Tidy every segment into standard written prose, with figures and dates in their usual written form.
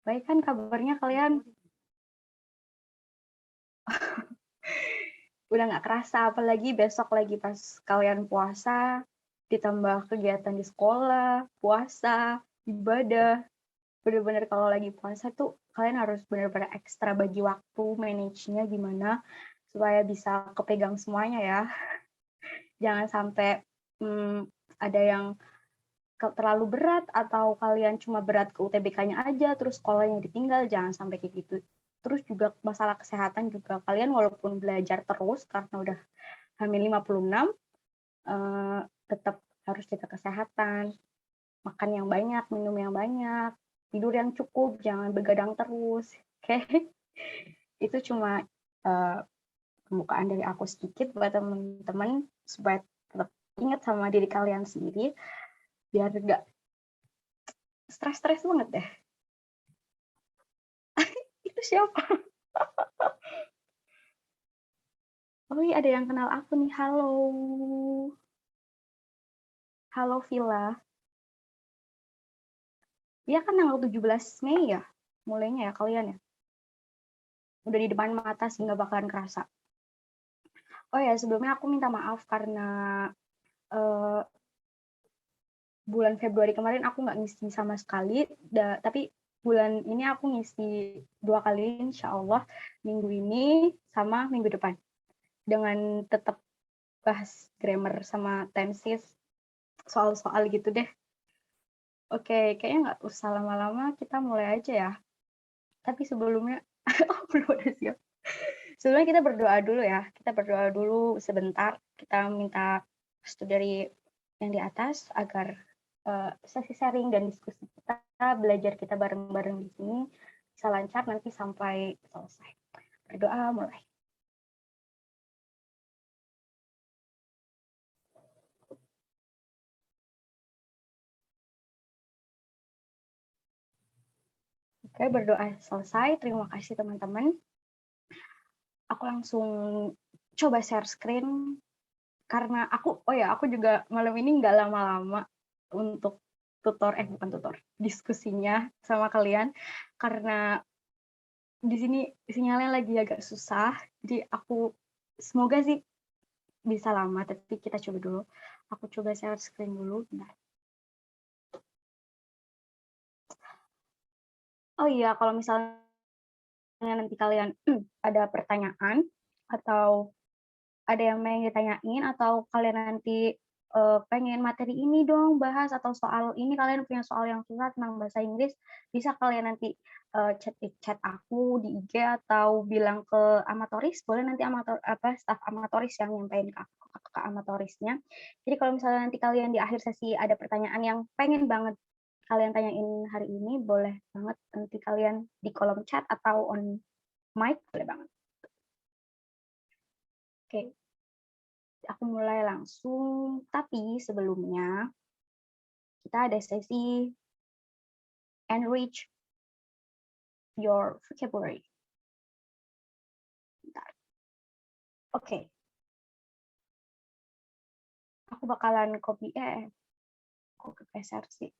Baik kan kabarnya kalian? Udah nggak kerasa, apalagi besok lagi pas kalian puasa, ditambah kegiatan di sekolah, puasa, ibadah. Bener-bener kalau lagi puasa tuh kalian harus bener-bener ekstra bagi waktu, manage-nya gimana, supaya bisa kepegang semuanya ya. Jangan sampai ada yang terlalu berat atau kalian cuma berat ke UTBK-nya aja terus sekolahnya ditinggal, jangan sampai kayak gitu. Terus juga masalah kesehatan juga, kalian walaupun belajar terus karena udah hamil 56, tetap harus jaga kesehatan, makan yang banyak, minum yang banyak, tidur yang cukup, jangan begadang terus. Oke. Itu cuma pembukaan dari aku sedikit buat teman-teman supaya tetap ingat sama diri kalian sendiri biar nggak stres-stres banget deh. Itu siapa? Oh iya, ada yang kenal aku nih. Halo. Halo Villa. Iya kan tanggal 17 Mei ya? Mulainya ya kalian ya? Udah di depan mata sih, nggak bakalan kerasa. Oh ya, sebelumnya aku minta maaf karena uh, bulan Februari kemarin aku nggak ngisi sama sekali. Tapi bulan ini aku ngisi 2 kali insya Allah. Minggu ini sama minggu depan. Dengan tetap bahas grammar sama tenses, soal-soal gitu deh. Oke, kayaknya nggak usah lama-lama, kita mulai aja ya. Tapi sebelumnya, oh belum ada siap. Sebelumnya kita berdoa dulu ya. Kita berdoa dulu sebentar. Kita minta restu dari yang di atas agar sesi sharing dan diskusi kita, belajar kita bareng-bareng di sini bisa lancar nanti sampai selesai. Berdoa mulai. Oke, berdoa selesai. Terima kasih teman-teman. Aku langsung coba share screen karena aku juga malam ini nggak lama-lama untuk bukan tutor, diskusinya sama kalian karena di sini sinyalnya lagi agak susah. Jadi aku semoga sih bisa lama, tapi kita coba dulu. Aku coba share screen dulu. Bentar. Oh iya, kalau misalnya nanti kalian ada pertanyaan atau ada yang pengen ditanyain atau kalian nanti pengen materi ini dong bahas atau soal ini kalian punya soal yang susah tentang bahasa Inggris, bisa kalian nanti chat aku di IG atau bilang ke amatoris, boleh nanti staff amatoris yang nyampein ke amatorisnya. Jadi kalau misalnya nanti kalian di akhir sesi ada pertanyaan yang pengen banget kalian tanyain hari ini, boleh banget nanti kalian di kolom chat atau on mic, boleh banget. Oke, aku mulai langsung, tapi sebelumnya kita ada sesi enrich your vocabulary. Bentar. Oke, aku bakalan copy geser sih.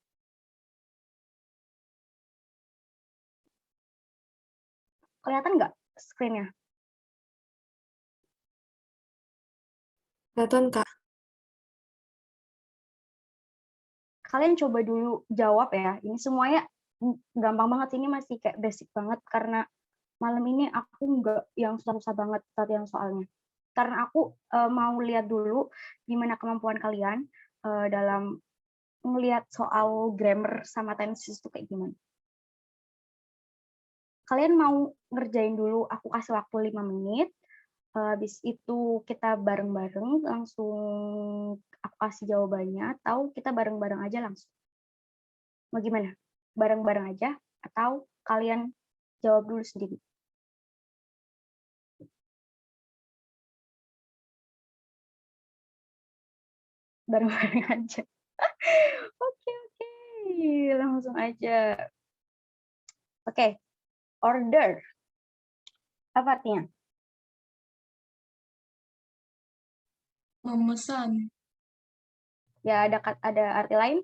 Kelihatan nggak screen-nya? Kelihatan, Kak. Kalian coba dulu jawab ya. Ini semuanya gampang banget, ini masih kayak basic banget karena malam ini aku nggak yang susah-susah banget latihan soalnya. Karena aku mau lihat dulu gimana kemampuan kalian dalam ngelihat soal grammar sama tenses itu kayak gimana. Kalian mau ngerjain dulu, aku kasih waktu 5 menit, habis itu kita bareng-bareng langsung aku kasih jawabannya, atau kita bareng-bareng aja langsung? Mau gimana? Bareng-bareng aja atau kalian jawab dulu sendiri? Bareng-bareng aja. Oke, oke. Langsung aja. Oke, order. Apa artinya? Memesan. Ya, ada arti lain?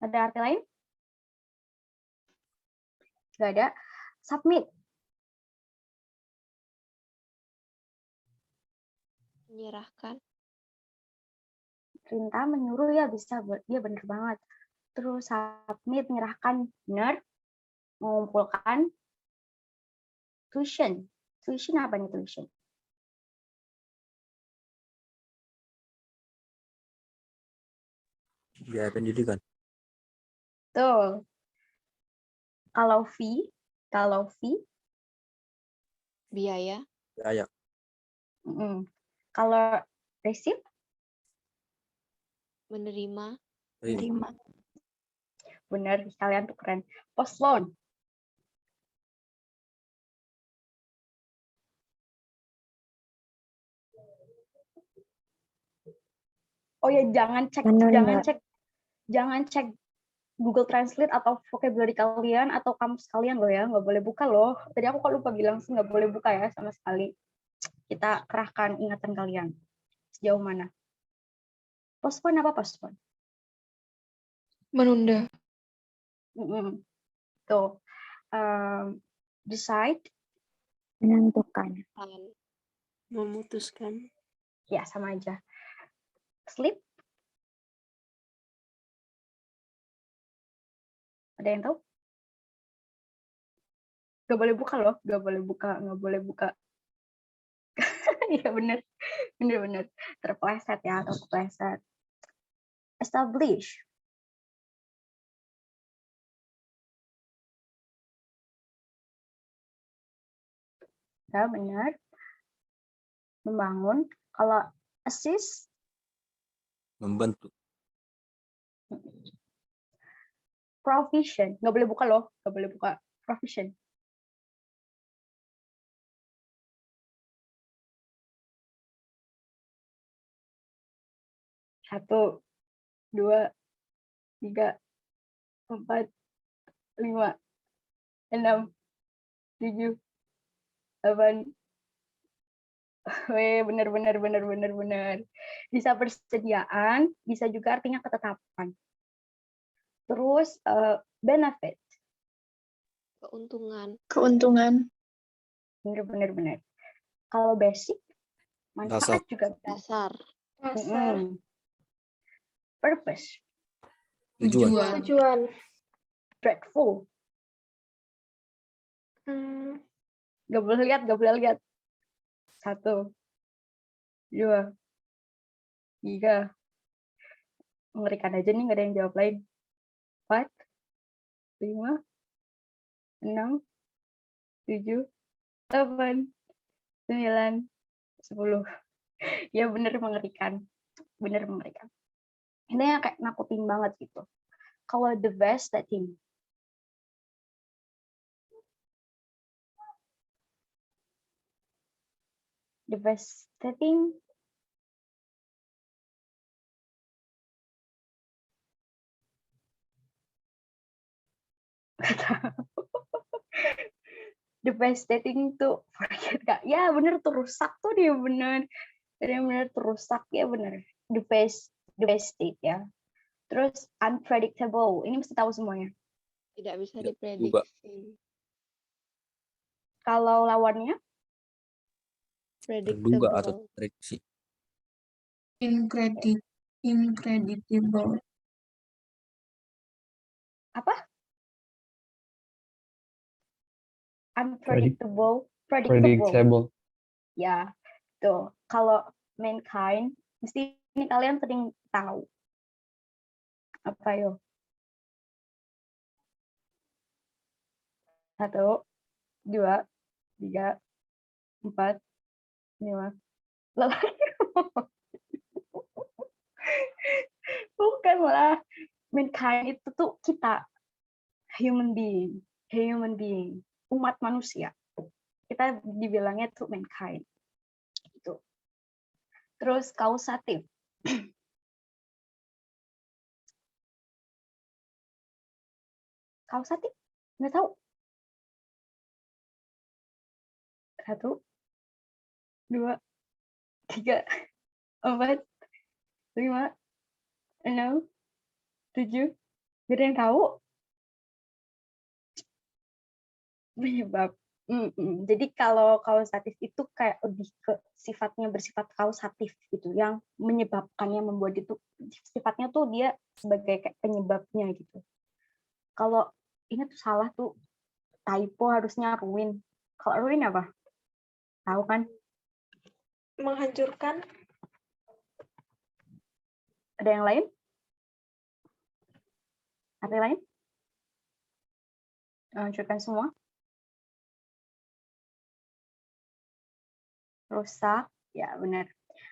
Ada arti lain? Nggak ada. Submit. Menyerahkan. Perintah, menyuruh, ya bisa. Dia bener banget. Terus submit, menyerahkan. Bener. Mengumpulkan. Tuition. Tuition apa nih tuition? Biaya pendidikan. Tuh. Kalau fee, Biaya. Biaya. Kalau receipt, Menerima. Terima. bener, kalian tuh keren. Postpone. Oh ya, jangan cek Google Translate atau vocabulary kalian atau kamus kalian loh ya, nggak boleh buka loh. Tadi aku kok lupa bilang sih nggak boleh buka ya sama sekali. Kita kerahkan ingatan kalian. Sejauh mana? Postpone apa postpone? Menunda. Tuh. Decide. Menentukan. Memutuskan. Ya, sama aja. Sleep. Ada yang tahu? Gak boleh buka loh, gak boleh buka. Iya bener. Terpleset ya, terpleset. Establish. Ya benar. Membangun. Kalau assist. Membantu. Provision. Gak boleh buka loh, gak boleh buka. Provision. Satu, dua, tiga, empat, lima, enam, tujuh, delapan. Bener. Bisa persediaan, bisa juga artinya ketetapan. Terus benefit. Keuntungan. Bener. Kalau basic, manfaat Dasar. juga. Dasar. Purpose. Tujuan. Dreadful. Gak boleh lihat. Satu, dua, tiga. Mengerikan aja nih, gak ada yang jawab lain. 4, 5, 6, 7, 8, 9, 10. Ya bener mengerikan. Ini yang kayak nakutin banget gitu. Kalau devastating. Devastating. Devastating tuh forget Kak. Ya bener tuh rusak tuh dia bener. Bener terusak ya bener. Devastate ya. Terus unpredictable. Ini mesti tahu semuanya. Tidak bisa Tidak diprediksi. Kalau lawannya Terduga atau Predictable. prediksi. Incredible. apa? Unpredictable. Predictable. Ya, tuh. Kalau mankind, mesti ini kalian sering tahu. Apa yo? 1, 2, 3, 4, 5. Bukan malah. Mankind itu tuh kita. Human being. Umat manusia. Kita dibilangnya tuh mankind. Gitu. Terus kausatif. Kausatif? Nggak tahu. 1, 2, 3, 4, 5, 6, 7, Gak ada yang tahu penyebab. Jadi kalau kausatif itu kayak lebih ke sifatnya bersifat kausatif gitu, yang menyebabkannya membuat itu sifatnya tuh dia sebagai kayak penyebabnya gitu. Kalau ini tuh salah tuh typo harusnya ruin. Kalau ruin apa? Tahu kan? Menghancurkan. Ada yang lain? Arti lain? Menghancurkan semua? Rusak? Ya benar.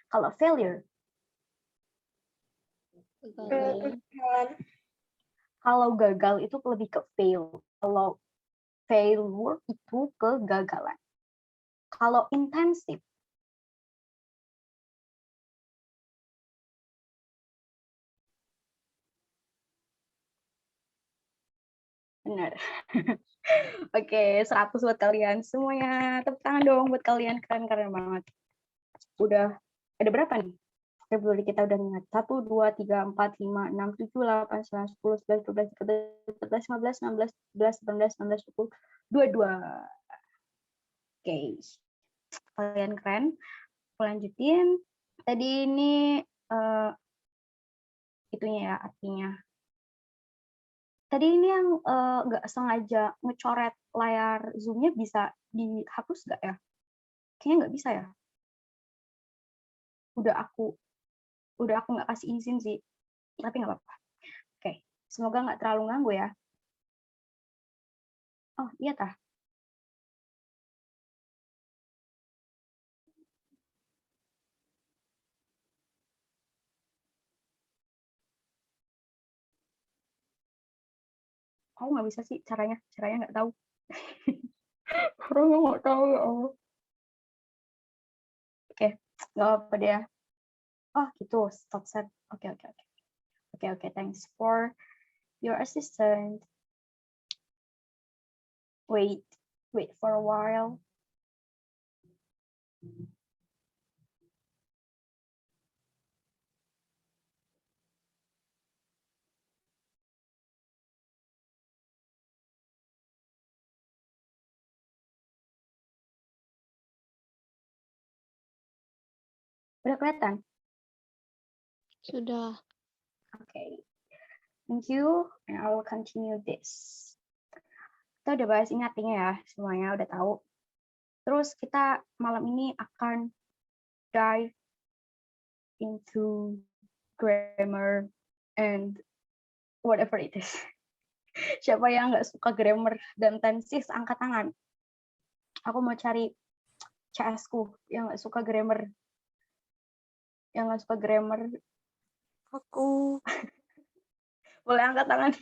Kalau failure? Kegagalan. Kegagalan. Kalau gagal itu lebih ke fail. Kalau failure itu kegagalan. Kalau intensif, benar. Oke, 100 buat kalian semuanya. Tepuk tangan dong buat kalian, keren-keren banget. Udah ada berapa nih? Februari kita udah ingat. 1, 2, 3, 4, 5, 6, 7, 8, 9, 10, 11, 12, 13, 14, 15, 16, 17, 18, 19, 20, 22. Oke. Kalian keren. Aku lanjutin. Tadi ini itunya ya artinya. Tadi ini yang nggak sengaja ngecoret layar Zoom-nya bisa dihapus nggak ya? Kayaknya nggak bisa ya. Udah aku nggak kasih izin sih, tapi nggak apa-apa. Oke, semoga nggak terlalu ganggu ya. Oh iya tah. Aku nggak bisa sih caranya nggak tahu. Orangnya nggak tahu ya Allah. Oke, nggak apa deh ya. Oh gitu, stop set. Oke. Thanks for your assistant. Wait for a while. Udah kelihatan? Sudah. Oke. Thank you, and I will continue this. Kita udah bahas ini artinya ya, semuanya udah tahu. Terus kita malam ini akan dive into grammar and whatever it is. Siapa yang nggak suka grammar dan tenses, angkat tangan. Aku mau cari CS-ku yang nggak suka grammar. Yang nggak suka grammar. Aku. Boleh angkat tangan.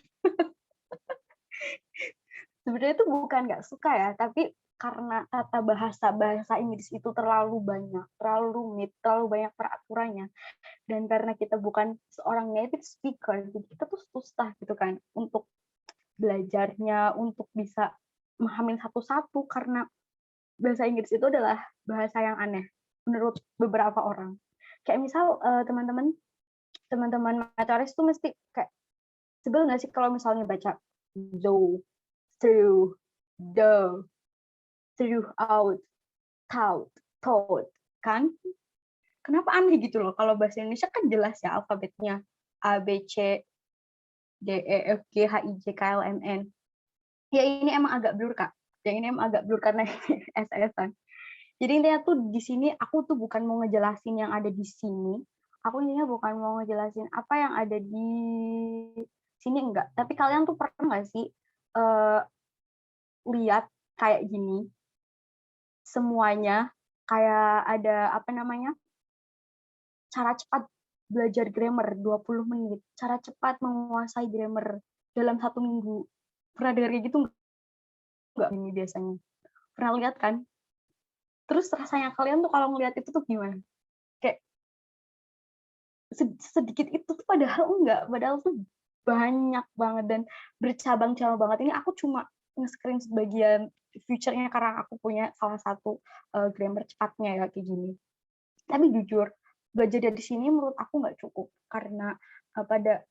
Sebenarnya itu bukan nggak suka ya, tapi karena tata bahasa Inggris itu terlalu banyak, terlalu rumit, terlalu banyak peraturannya, dan karena kita bukan seorang native speaker, jadi kita tuh susah gitu kan untuk belajarnya, untuk bisa memahami satu-satu, karena bahasa Inggris itu adalah bahasa yang aneh menurut beberapa orang. Kayak misal teman-teman Meteoris tuh mesti kayak sebel nggak sih kalau misalnya baca though, through, the, throughout, thought, kan? Kenapa aneh gitu loh? Kalau bahasa Indonesia kan jelas ya alfabetnya A, B, C, D, E, F, G, H, I, J, K, L, M, N. Ya ini emang agak blur Kak. Yang ini emang agak blur karena SS-an. Jadi intinya tuh di sini aku tuh bukan mau ngejelasin yang ada di sini. Aku intinya bukan mau ngejelasin apa yang ada di sini, enggak. Tapi kalian tuh pernah nggak sih lihat kayak gini? Semuanya kayak ada apa namanya? Cara cepat belajar grammar 20 menit. Cara cepat menguasai grammar dalam 1 minggu. Pernah dengar kayak gitu enggak ini biasanya? Pernah lihat kan? Terus rasanya kalian tuh kalau ngelihat itu tuh gimana? Kayak sedikit itu tuh padahal tuh banyak banget dan bercabang-cabang banget. Ini aku cuma nge-screen sebagian feature-nya karena aku punya salah satu grammar cepatnya ya kayak gini. Tapi jujur, belajar dari sini menurut aku nggak cukup karena pada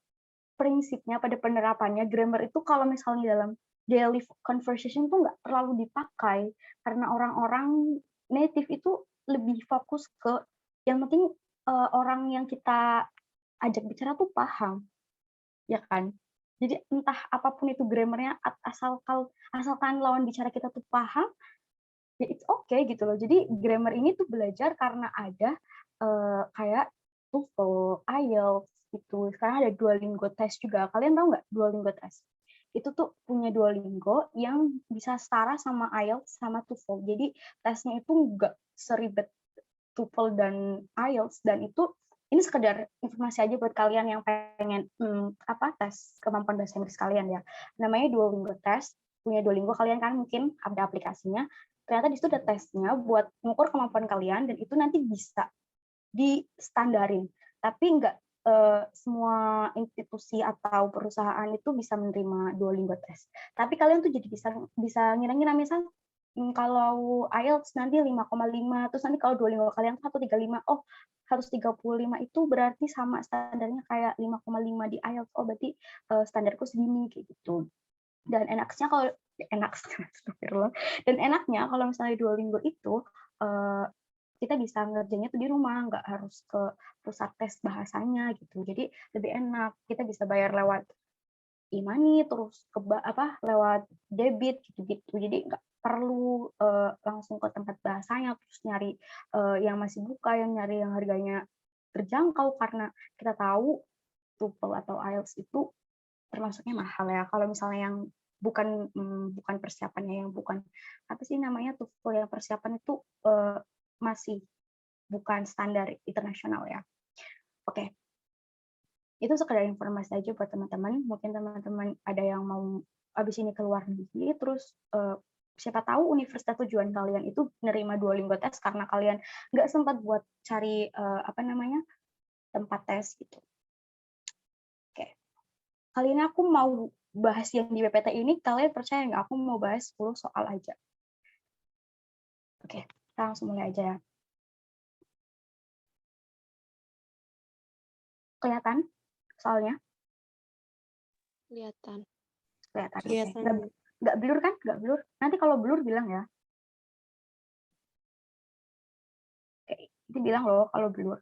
prinsipnya, pada penerapannya, grammar itu kalau misalnya dalam daily conversation tuh nggak terlalu dipakai, karena orang-orang native itu lebih fokus ke yang penting orang yang kita ajak bicara tuh paham, ya kan? Jadi entah apapun itu grammarnya, asalkan lawan bicara kita tuh paham, ya it's okay gitu loh. Jadi grammar ini tuh belajar karena ada kayak TOEFL, IELTS gitu. Sekarang ada Duolingo test juga. Kalian tahu nggak Duolingo test? Itu tuh punya Duolingo yang bisa setara sama IELTS sama TOEFL. Jadi tesnya itu nggak seribet TOEFL dan IELTS, dan itu ini sekedar informasi aja buat kalian yang pengen tes kemampuan bahasa Inggris kalian ya. Namanya Duolingo test, punya Duolingo, kalian kan mungkin ada aplikasinya. Ternyata di situ ada tesnya buat mengukur kemampuan kalian, dan itu nanti bisa distandarin. Tapi nggak semua institusi atau perusahaan itu bisa menerima Duolingo test. Tapi kalian tuh jadi bisa ngira-ngira, misal kalau IELTS nanti 5,5, terus nanti kalau Duolingo kalian 135, oh 135 itu berarti sama standarnya kayak 5,5 di IELTS, oh berarti standarku segini, kayak gitu. Dan enaknya kalau misalnya Duolingo itu kita bisa ngerjainnya tuh di rumah, nggak harus ke pusat tes bahasanya gitu. Jadi lebih enak, kita bisa bayar lewat e-money, terus lewat debit gitu-gitu. Jadi nggak perlu langsung ke tempat bahasanya terus nyari yang masih buka, yang nyari yang harganya terjangkau, karena kita tahu TOEFL atau IELTS itu termasuknya mahal ya. Kalau misalnya yang bukan persiapannya, yang bukan apa sih namanya, TOEFL yang persiapan itu masih bukan standar internasional ya. Oke. Itu sekedar informasi aja buat teman-teman. Mungkin teman-teman ada yang mau abis ini keluar negeri, terus siapa tahu universitas tujuan kalian itu nerima Duolingo test karena kalian nggak sempat buat cari tempat tes gitu. Oke. Kali ini aku mau bahas yang di PPT ini, kalian percaya nggak aku mau bahas 10 soal aja. Oke, kita langsung mulai aja ya. Kelihatan soalnya? Kelihatan. Kelihatan. Kelihatan. Okay. Nggak blur kan? Nggak blur. Nanti kalau blur bilang ya. Oke, itu bilang loh kalau blur.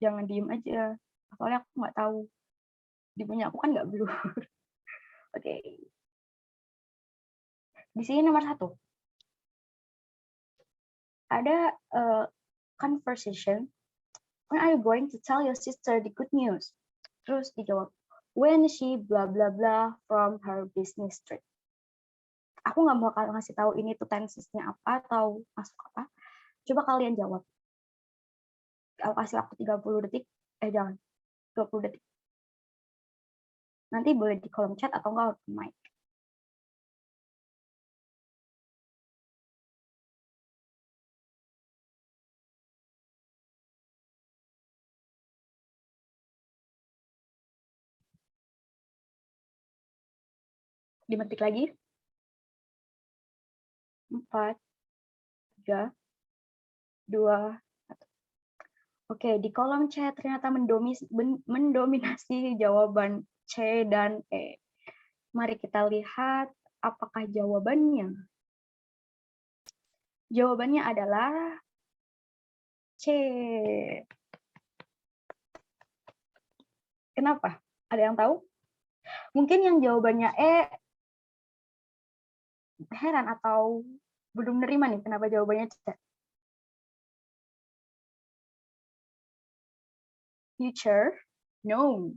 Jangan diem aja. Soalnya aku nggak tahu. Di punya aku kan nggak blur. Oke. Di sini nomor 1. Ada conversation. When are you going to tell your sister the good news? Terus dijawab, when she blah blah blah from her business trip. Aku nggak mau ngasih tahu ini tuh tensesnya apa atau masuk apa. Coba kalian jawab. Aku kasih waktu 30 detik. Jangan. 20 detik. Nanti boleh di kolom chat atau enggak open mic. Dimetik lagi. 4, 3, 2, 1. Oke, di kolom chat ternyata mendominasi jawaban C dan E. Mari kita lihat apakah jawabannya. Jawabannya adalah C. Kenapa? Ada yang tahu? Mungkin yang jawabannya E heran atau belum nerima nih kenapa jawabannya C. Future? No.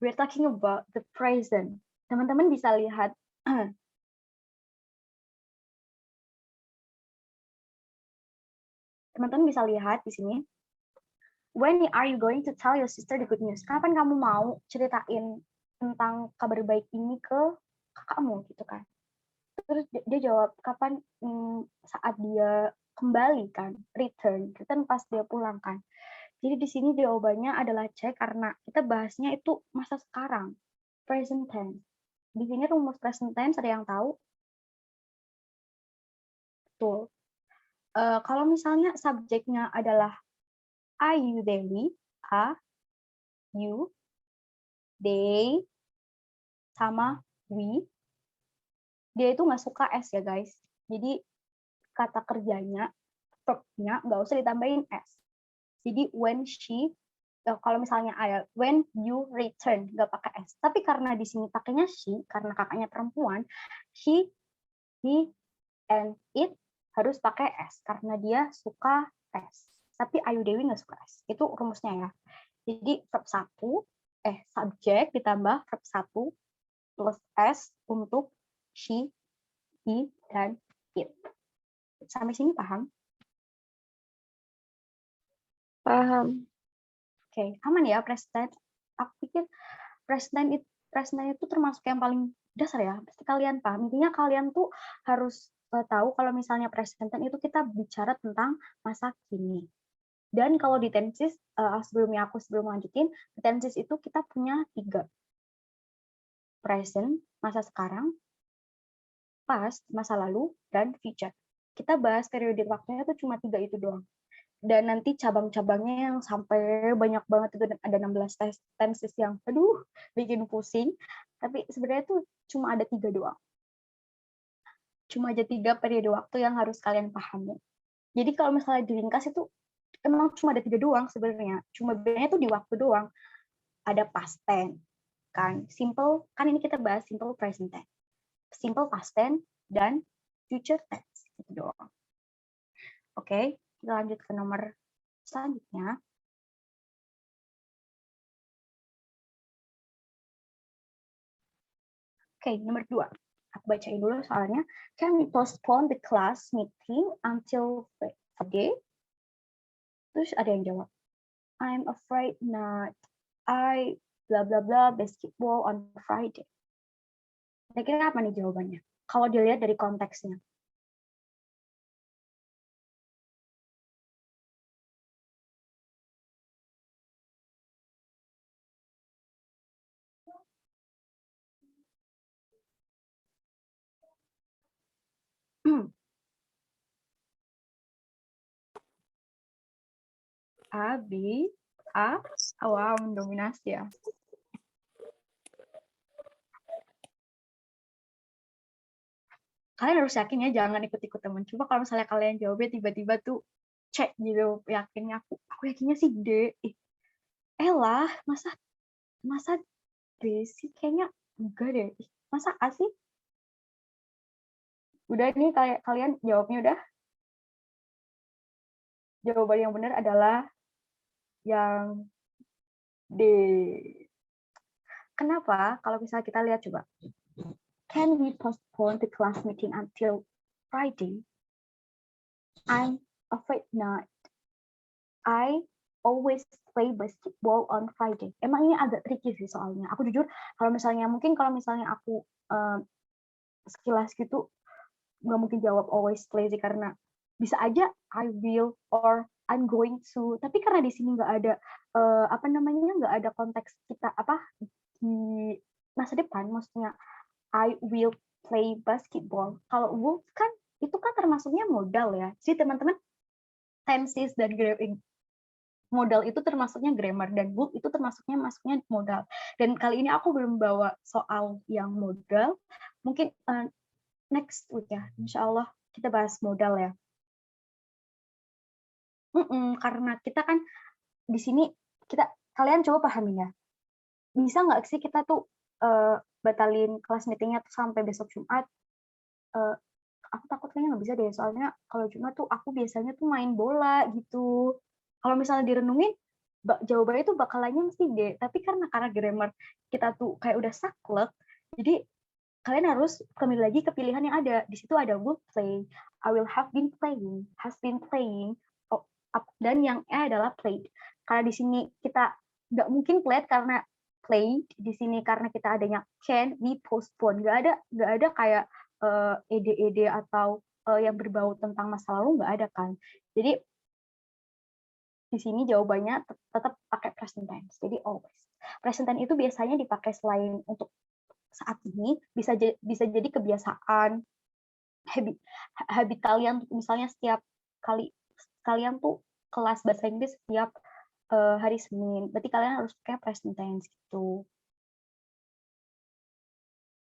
We're talking about the present. Teman-teman bisa lihat di sini. When are you going to tell your sister the good news? Kapan kamu mau ceritain tentang kabar baik ini ke kakakmu gitu kan? Terus dia jawab kapan, saat dia kembali kan, return pas dia pulang kan. Jadi di sini jawabannya adalah C karena kita bahasnya itu masa sekarang, present tense. Di sini rumus present tense ada yang tahu? Betul. Kalau misalnya subjeknya adalah are you Dewi, A, you, they sama we. Dia itu nggak suka s ya guys. Jadi kata kerjanya, verbnya nggak usah ditambahin s. Jadi when she, kalau misalnya ada when you return nggak pakai s. Tapi karena di sini pakainya she, karena kakaknya perempuan, she, he, and it harus pakai s karena dia suka s. Tapi Ayu Dewi nggak suka s. Itu rumusnya ya. Jadi verb 1, subjek ditambah verb 1 plus s untuk she, he, dan it. Sampai sini paham? Paham. Oke, aman ya present. Aku pikir present itu termasuk yang paling dasar ya. Pasti kalian paham. Intinya kalian tuh harus tahu kalau misalnya present itu kita bicara tentang masa kini. Dan kalau di tenses, sebelum lanjutin, di tenses itu kita punya 3. Present, masa sekarang, past, masa lalu, dan future. Kita bahas periode waktunya itu cuma 3 itu doang. Dan nanti cabang-cabangnya yang sampai banyak banget itu ada 16 tenses yang bikin pusing. Tapi sebenarnya itu cuma ada 3 doang. Cuma aja 3 periode waktu yang harus kalian pahami. Jadi kalau misalnya diringkas itu emang cuma ada 3 doang sebenarnya. Cuma bedanya tuh di waktu doang. Ada past tense kan, simple kan ini kita bahas simple present tense, simple past tense dan future tense itu doang. Oke, kita lanjut ke nomor selanjutnya. Oke, nomor 2. Aku bacain dulu soalnya. Can we postpone the class meeting until Friday? Terus ada yang jawab, I'm afraid not. I bla bla bla basketball on Friday. Kira-kira apa nih jawabannya? Kalau dilihat dari konteksnya. A, B, A, wow, mendominasi ya. Kalian harus yakin ya, jangan ikut-ikut teman. Coba kalau misalnya kalian jawabnya tiba-tiba tuh cek gitu, yakinnya aku yakinnya sih D. Lah, masa B sih? Kayaknya enggak deh. Masa A sih? Udah nih kalian jawabnya udah? Jawaban yang benar adalah yang D. Kenapa? Kalau misalnya kita lihat coba. Can we postpone the class meeting until Friday? I'm afraid not. I always play basketball on Friday. Emang ini agak tricky sih soalnya. Aku jujur, kalau misalnya aku sekilas gitu, nggak mungkin jawab always play sih, karena bisa aja I will or I'm going to. Tapi karena di sini nggak ada nggak ada konteks kita di masa depan, maksudnya I will play basketball. Kalau will kan itu kan termasuknya modal ya. Jadi teman-teman, tenses dan modal itu termasuknya grammar, dan will itu masuknya modal. Dan kali ini aku belum bawa soal yang modal. Mungkin next week ya, insya Allah kita bahas modal ya. Karena kita kan di sini kalian coba pahamin ya. Bisa nggak sih kita tuh batalin kelas meetingnya tuh sampai besok Jumat? Aku takut kayaknya nggak bisa deh, soalnya kalau Jumat tuh aku biasanya tuh main bola gitu. Kalau misalnya direnungin, jawabannya tuh bakalannya mesti D. Tapi karena grammar kita tuh kayak udah saklek, jadi kalian harus kembali lagi ke pilihan yang ada. Di situ ada will play, I will have been playing, has been playing, dan yang E adalah played. Karena di sini kita nggak mungkin played karena played. Di sini karena kita adanya can we postpone. Nggak ada kayak ed atau yang berbau tentang masa lalu, nggak ada kan. Jadi di sini jawabannya tetap pakai present tense. Jadi always. Present tense itu biasanya dipakai selain untuk saat ini, bisa jadi kebiasaan, habit kalian. Misalnya setiap kali kalian tuh kelas bahasa Inggris setiap hari Senin, berarti kalian harus pakai present tense gitu.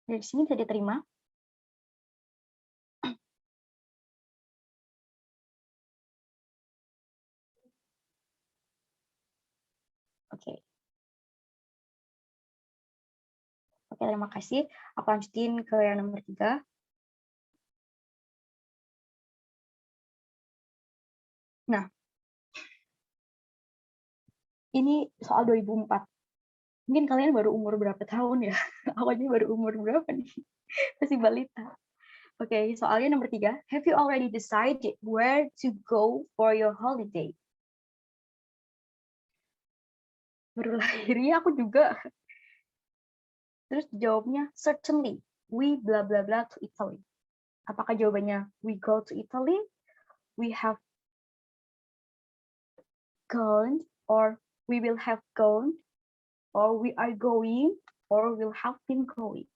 Dari sini bisa diterima? Oke. Oke, terima kasih. Aku lanjutin ke yang nomor 3. Nah, ini soal 2004. Mungkin kalian baru umur berapa tahun ya? Aku aja baru umur berapa nih? Masih balita. Oke, soalnya nomor 3. Have you already decided where to go for your holiday? Baru lahirnya aku juga. Terus jawabnya, certainly, we bla bla bla to Italy. Apakah jawabannya we go to Italy, we have gone, or we will have gone, or we are going, or will have been going?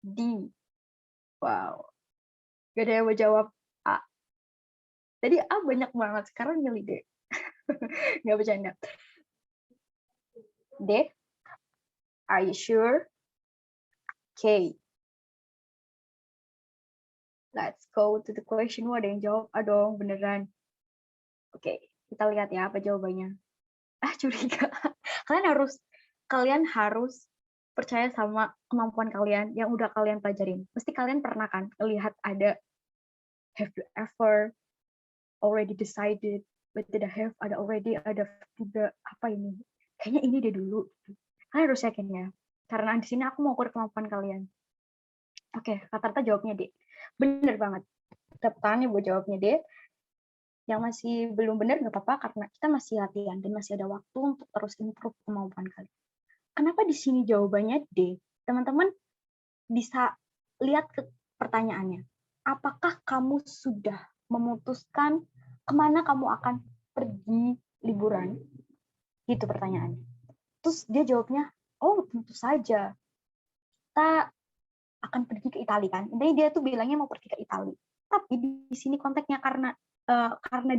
D. Wow. Gak ada yang mau jawab A. Tadi A banyak banget, sekarang milih D. Gak bercanda. D. Are you sure? Okay. Let's go to the question. Ada yang jawab? Dong, beneran. Oke, kita lihat ya apa jawabannya. Curiga. Kalian harus percaya sama kemampuan kalian yang udah kalian pelajarin. Pasti kalian pernah kan lihat ada have you ever, already decided, but tidak have, ada already, ada tidak, apa ini? Kayaknya ini deh dulu. Kalian harus yakin ya. Karena di sini aku mau ukur kemampuan kalian. Oke, rata-rata jawabnya D. Bener banget. Tepuk tangannya buat jawabnya D. Yang masih belum benar nggak apa-apa karena kita masih latihan dan masih ada waktu untuk terus improve kemampuan kalian. Kenapa di sini jawabannya D? Teman-teman bisa lihat ke pertanyaannya. Apakah kamu sudah memutuskan kemana kamu akan pergi liburan? Gitu pertanyaannya. Terus dia jawabnya, oh tentu saja. Kita akan pergi ke Italia kan. Intinya dia tuh bilangnya mau pergi ke Italia. Tapi di sini konteksnya karena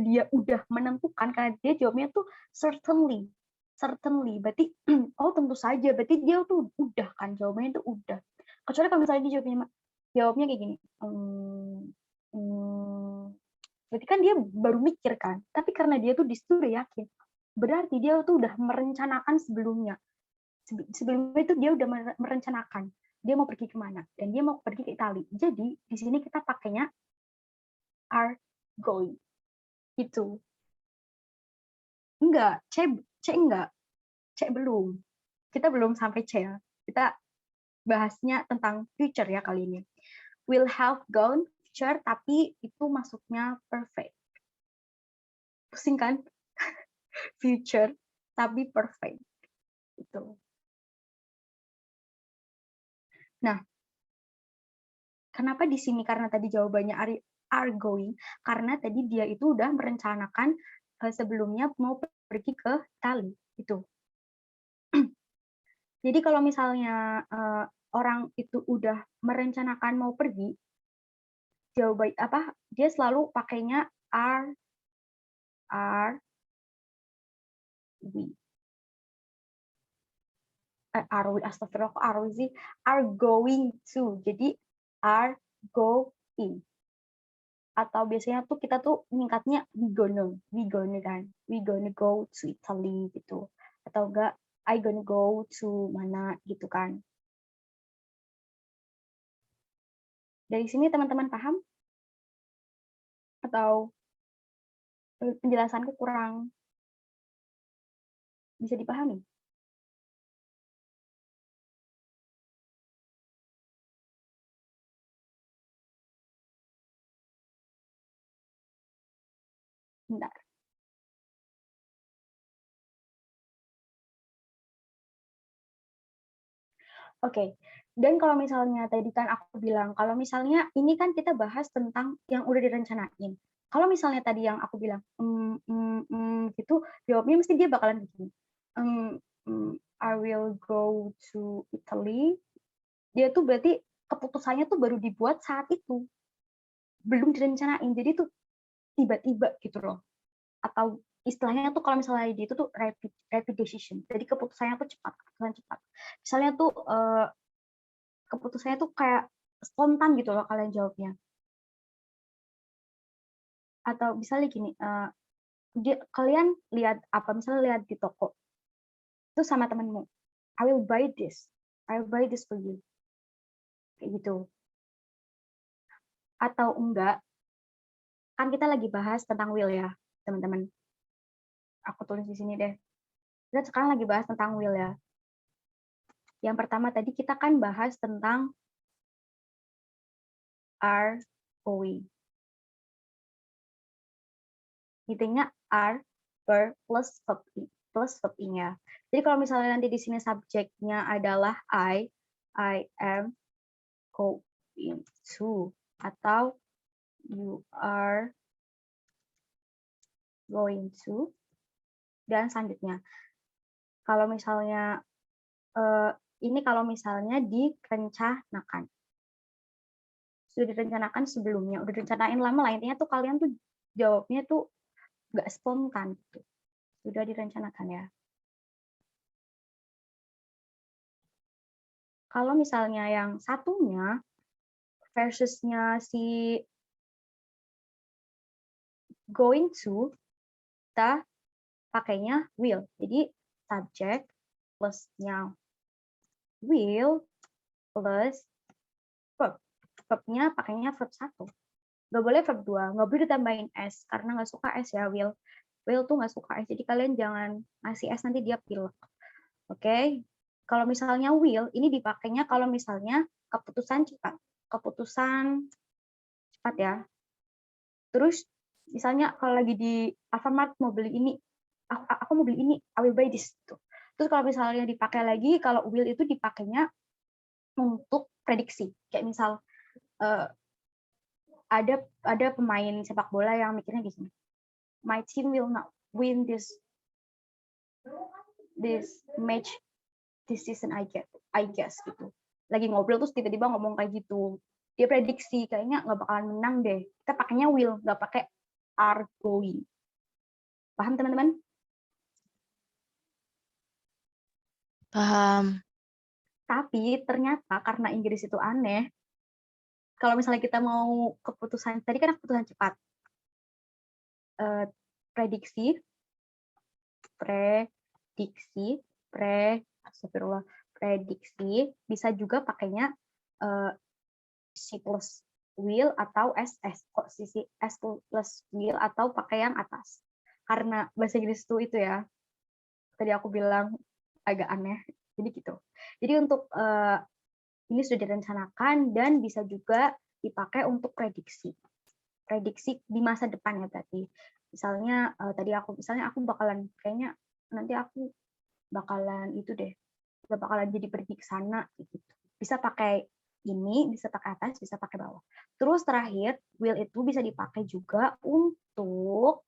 dia udah menentukan, karena dia jawabnya tuh certainly, berarti oh tentu saja, berarti dia tuh udah kan, jawabannya tuh udah. Kecuali kalau misalnya dia jawabnya kayak gini, berarti kan dia baru mikir kan, tapi karena dia tuh disitu udah yakin, berarti dia tuh udah merencanakan sebelumnya itu dia udah merencanakan dia mau pergi kemana dan dia mau pergi ke Italia. Jadi di sini kita pakainya are going. Itu. Enggak, C enggak. C belum. Kita belum sampai C ya. Kita bahasnya tentang future ya kali ini. Will have gone future, tapi itu masuknya perfect. Pusing kan? Future, tapi perfect. Itu. Nah, kenapa di sini? Karena tadi jawabannya are going, karena tadi dia itu udah merencanakan sebelumnya mau pergi ke Itali itu. Jadi kalau misalnya orang itu udah merencanakan mau pergi, jawaban apa? Dia selalu pakainya are we. Astagfirullah, are we sih? Are going to. Jadi are going. Atau biasanya tuh kita tuh meningkatnya we gonna kan, we gonna go to Italy gitu, atau enggak I gonna go to mana gitu kan. Dari sini teman-teman paham atau penjelasanku kurang bisa dipahami? Bentar. Oke. Dan kalau misalnya tadi kan aku bilang, kalau misalnya ini kan kita bahas tentang yang udah direncanain. Kalau misalnya tadi yang aku bilang, gitu, jawabnya mesti dia bakalan begini. I will go to Italy. Dia tuh berarti keputusannya tuh baru dibuat saat itu. Belum direncanain. Jadi tuh tiba-tiba gitu loh. Atau istilahnya tuh kalau misalnya itu tuh rapid decision. Jadi keputusannya tuh cepat, keputusan cepat. Misalnya tuh keputusannya tuh kayak spontan gitu loh kalian jawabnya. Atau misalnya gini, kalian lihat apa, misalnya lihat di toko, itu sama temenmu, I will buy this for you, kayak gitu. Atau enggak, kan kita lagi bahas tentang will ya teman-teman, aku tulis di sini deh, kita sekarang lagi bahas tentang will ya. Yang pertama tadi kita kan bahas tentang are going, intinya are plus verb ing-nya. Jadi kalau misalnya nanti di sini subjeknya adalah I am going to, atau you are going to, dan selanjutnya. Kalau misalnya ini kalau misalnya direncanakan, sudah direncanakan sebelumnya, udah direncanain lama lah, intinya tuh kalian tuh jawabnya tuh nggak spontan gitu. Sudah direncanakan ya. Kalau misalnya yang satunya versusnya si going to, kita pakainya will. Jadi subject plusnya will plus verb. Verbnya pakainya verb 1. Nggak boleh verb 2. Nggak boleh ditambahin S karena nggak suka S ya will. Will tuh nggak suka S. Jadi kalian jangan ngasih S, nanti dia pilek. Oke. Kalau misalnya will, ini dipakainya kalau misalnya keputusan cepat. Keputusan cepat ya. Terus misalnya kalau lagi di Alfamart mau beli ini, aku mau beli ini, I will buy this. Terus kalau misalnya dipakai lagi, kalau will itu dipakainya untuk prediksi. Kayak misal ada pemain sepak bola yang mikirnya gini, my team will not win this match this season, I guess gitu. Lagi ngobrol terus tiba-tiba ngomong kayak gitu. Dia prediksi kayaknya nggak bakalan menang deh. Kita pakainya will, nggak pakai are going. Paham teman-teman? Paham. Tapi ternyata karena Inggris itu aneh, kalau misalnya kita mau keputusan, tadi kan keputusan cepat. Prediksi, bisa juga pakainya C plus will atau SS. Kok sisi S plus will atau pakai yang atas. Karena bahasa Inggris itu ya. Tadi aku bilang agak aneh. Jadi gitu. Jadi untuk ini sudah direncanakan dan bisa juga dipakai untuk prediksi. Prediksi di masa depan ya berarti. Misalnya tadi aku bakalan kayaknya nanti aku bakalan itu deh. Bakalan jadi pergi ke sana gitu. Bisa pakai ini, bisa pakai atas, bisa pakai bawah. Terus terakhir, will itu bisa dipakai juga untuk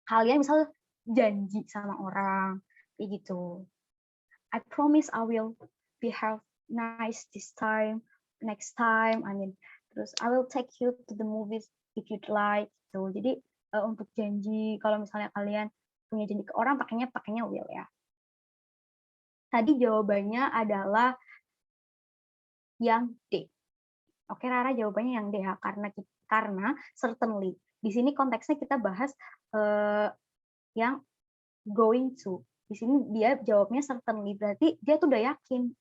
kalian misal janji sama orang kayak gitu. I promise I will behave nice this time, next time. Terus I will take you to the movies if you'd like. Gitu. Jadi untuk janji, kalau misalnya kalian punya janji ke orang, pakainya will ya. Tadi jawabannya adalah yang D. Oke, Rara jawabannya yang D ya, karena certainly. Di sini konteksnya kita bahas yang going to. Di sini dia jawabnya certainly, berarti dia tuh udah yakin.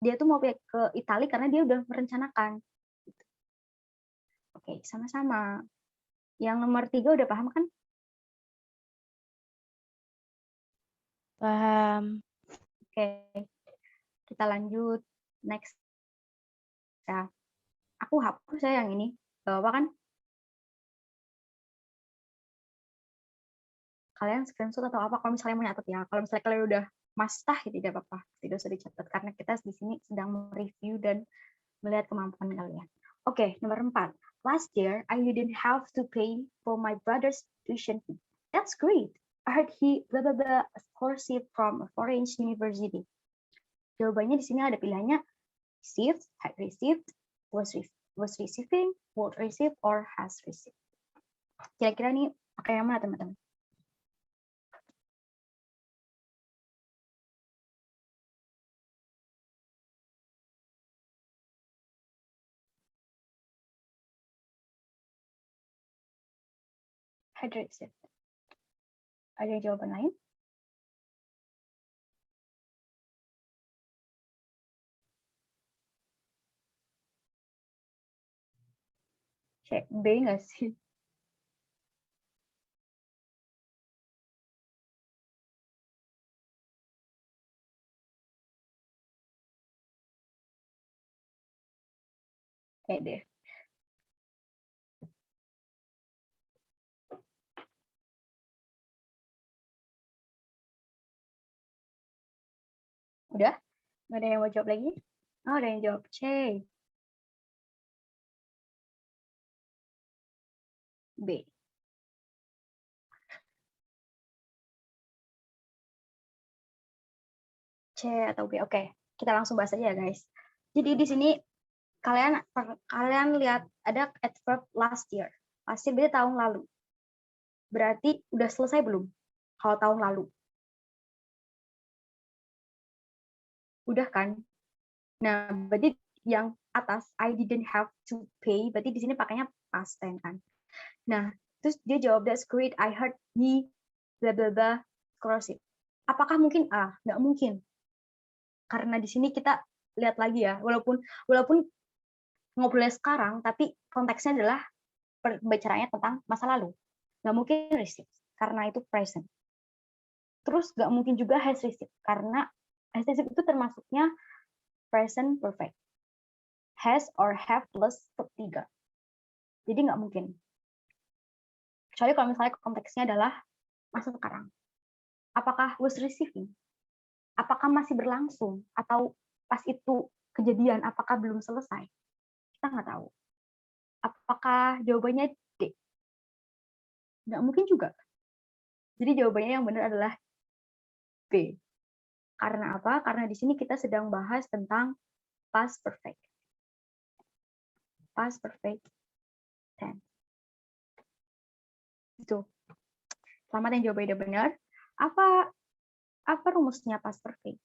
Dia tuh mau ke Italia karena dia udah merencanakan. Oke, sama-sama. Yang nomor 3 udah paham kan? Paham. Oke, kita lanjut. Next. Ya. Aku hapus ya yang ini. Bapak kan? Kalian screenshot atau apa kalau misalnya mau nyatet ya. Kalau misalnya kalian udah mastah, ya tidak apa-apa. Tidak usah dicatat. Karena kita di sini sedang mereview dan melihat kemampuan kalian. Oke, nomor 4. Last year, I didn't have to pay for my brother's tuition fee. That's great. I heard he blah blah blah a scholarship from a foreign university. Jawabannya di sini ada pilihannya received, had received, was receiving, would receive, or has received. Kira-kira nih pakai yang mana teman-teman? Had received. Ada jawaban lain? Cek B nggak sih? Deh. Udah? Nggak ada yang mau jawab lagi? Oh, ada yang jawab C. B. C atau B. Oke, kita langsung bahas aja ya, guys. Jadi di sini kalian lihat ada adverb last year. Last year berarti tahun lalu. Berarti udah selesai belum? Kalau tahun lalu. Udah kan? Nah, berarti yang atas I didn't have to pay, berarti di sini pakainya past tense kan. Nah, terus dia jawab that's great, I heard he bla bla bla corrosive. Apakah mungkin A? Nggak mungkin. Karena di sini kita lihat lagi ya, walaupun ngobrolnya sekarang, tapi konteksnya adalah pembicaraannya tentang masa lalu. Nggak mungkin received, karena itu present. Terus nggak mungkin juga has received, karena has received itu termasuknya present perfect. Has or have plus verb 3. Jadi nggak mungkin. Kecuali kalau misalnya konteksnya adalah masa sekarang. Apakah was receiving? Apakah masih berlangsung? Atau pas itu kejadian, apakah belum selesai? Kita nggak tahu. Apakah jawabannya D? Nggak mungkin juga. Jadi jawabannya yang benar adalah B. Karena apa? Karena di sini kita sedang bahas tentang past perfect. Past perfect tense. Itu. Selamat yang jawabannya benar. Apa rumusnya past perfect?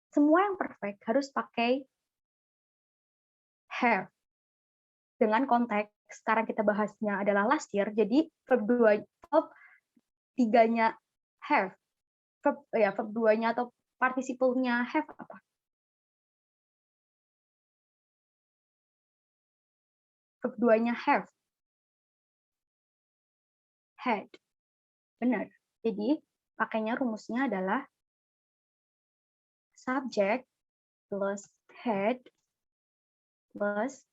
Semua yang perfect harus pakai have. Dengan konteks sekarang kita bahasnya adalah last year, jadi verb 3-nya have. Verb 2-nya atau participle-nya have apa? Verb 2-nya have. Had. Benar. Jadi pakainya rumusnya adalah subject plus had plus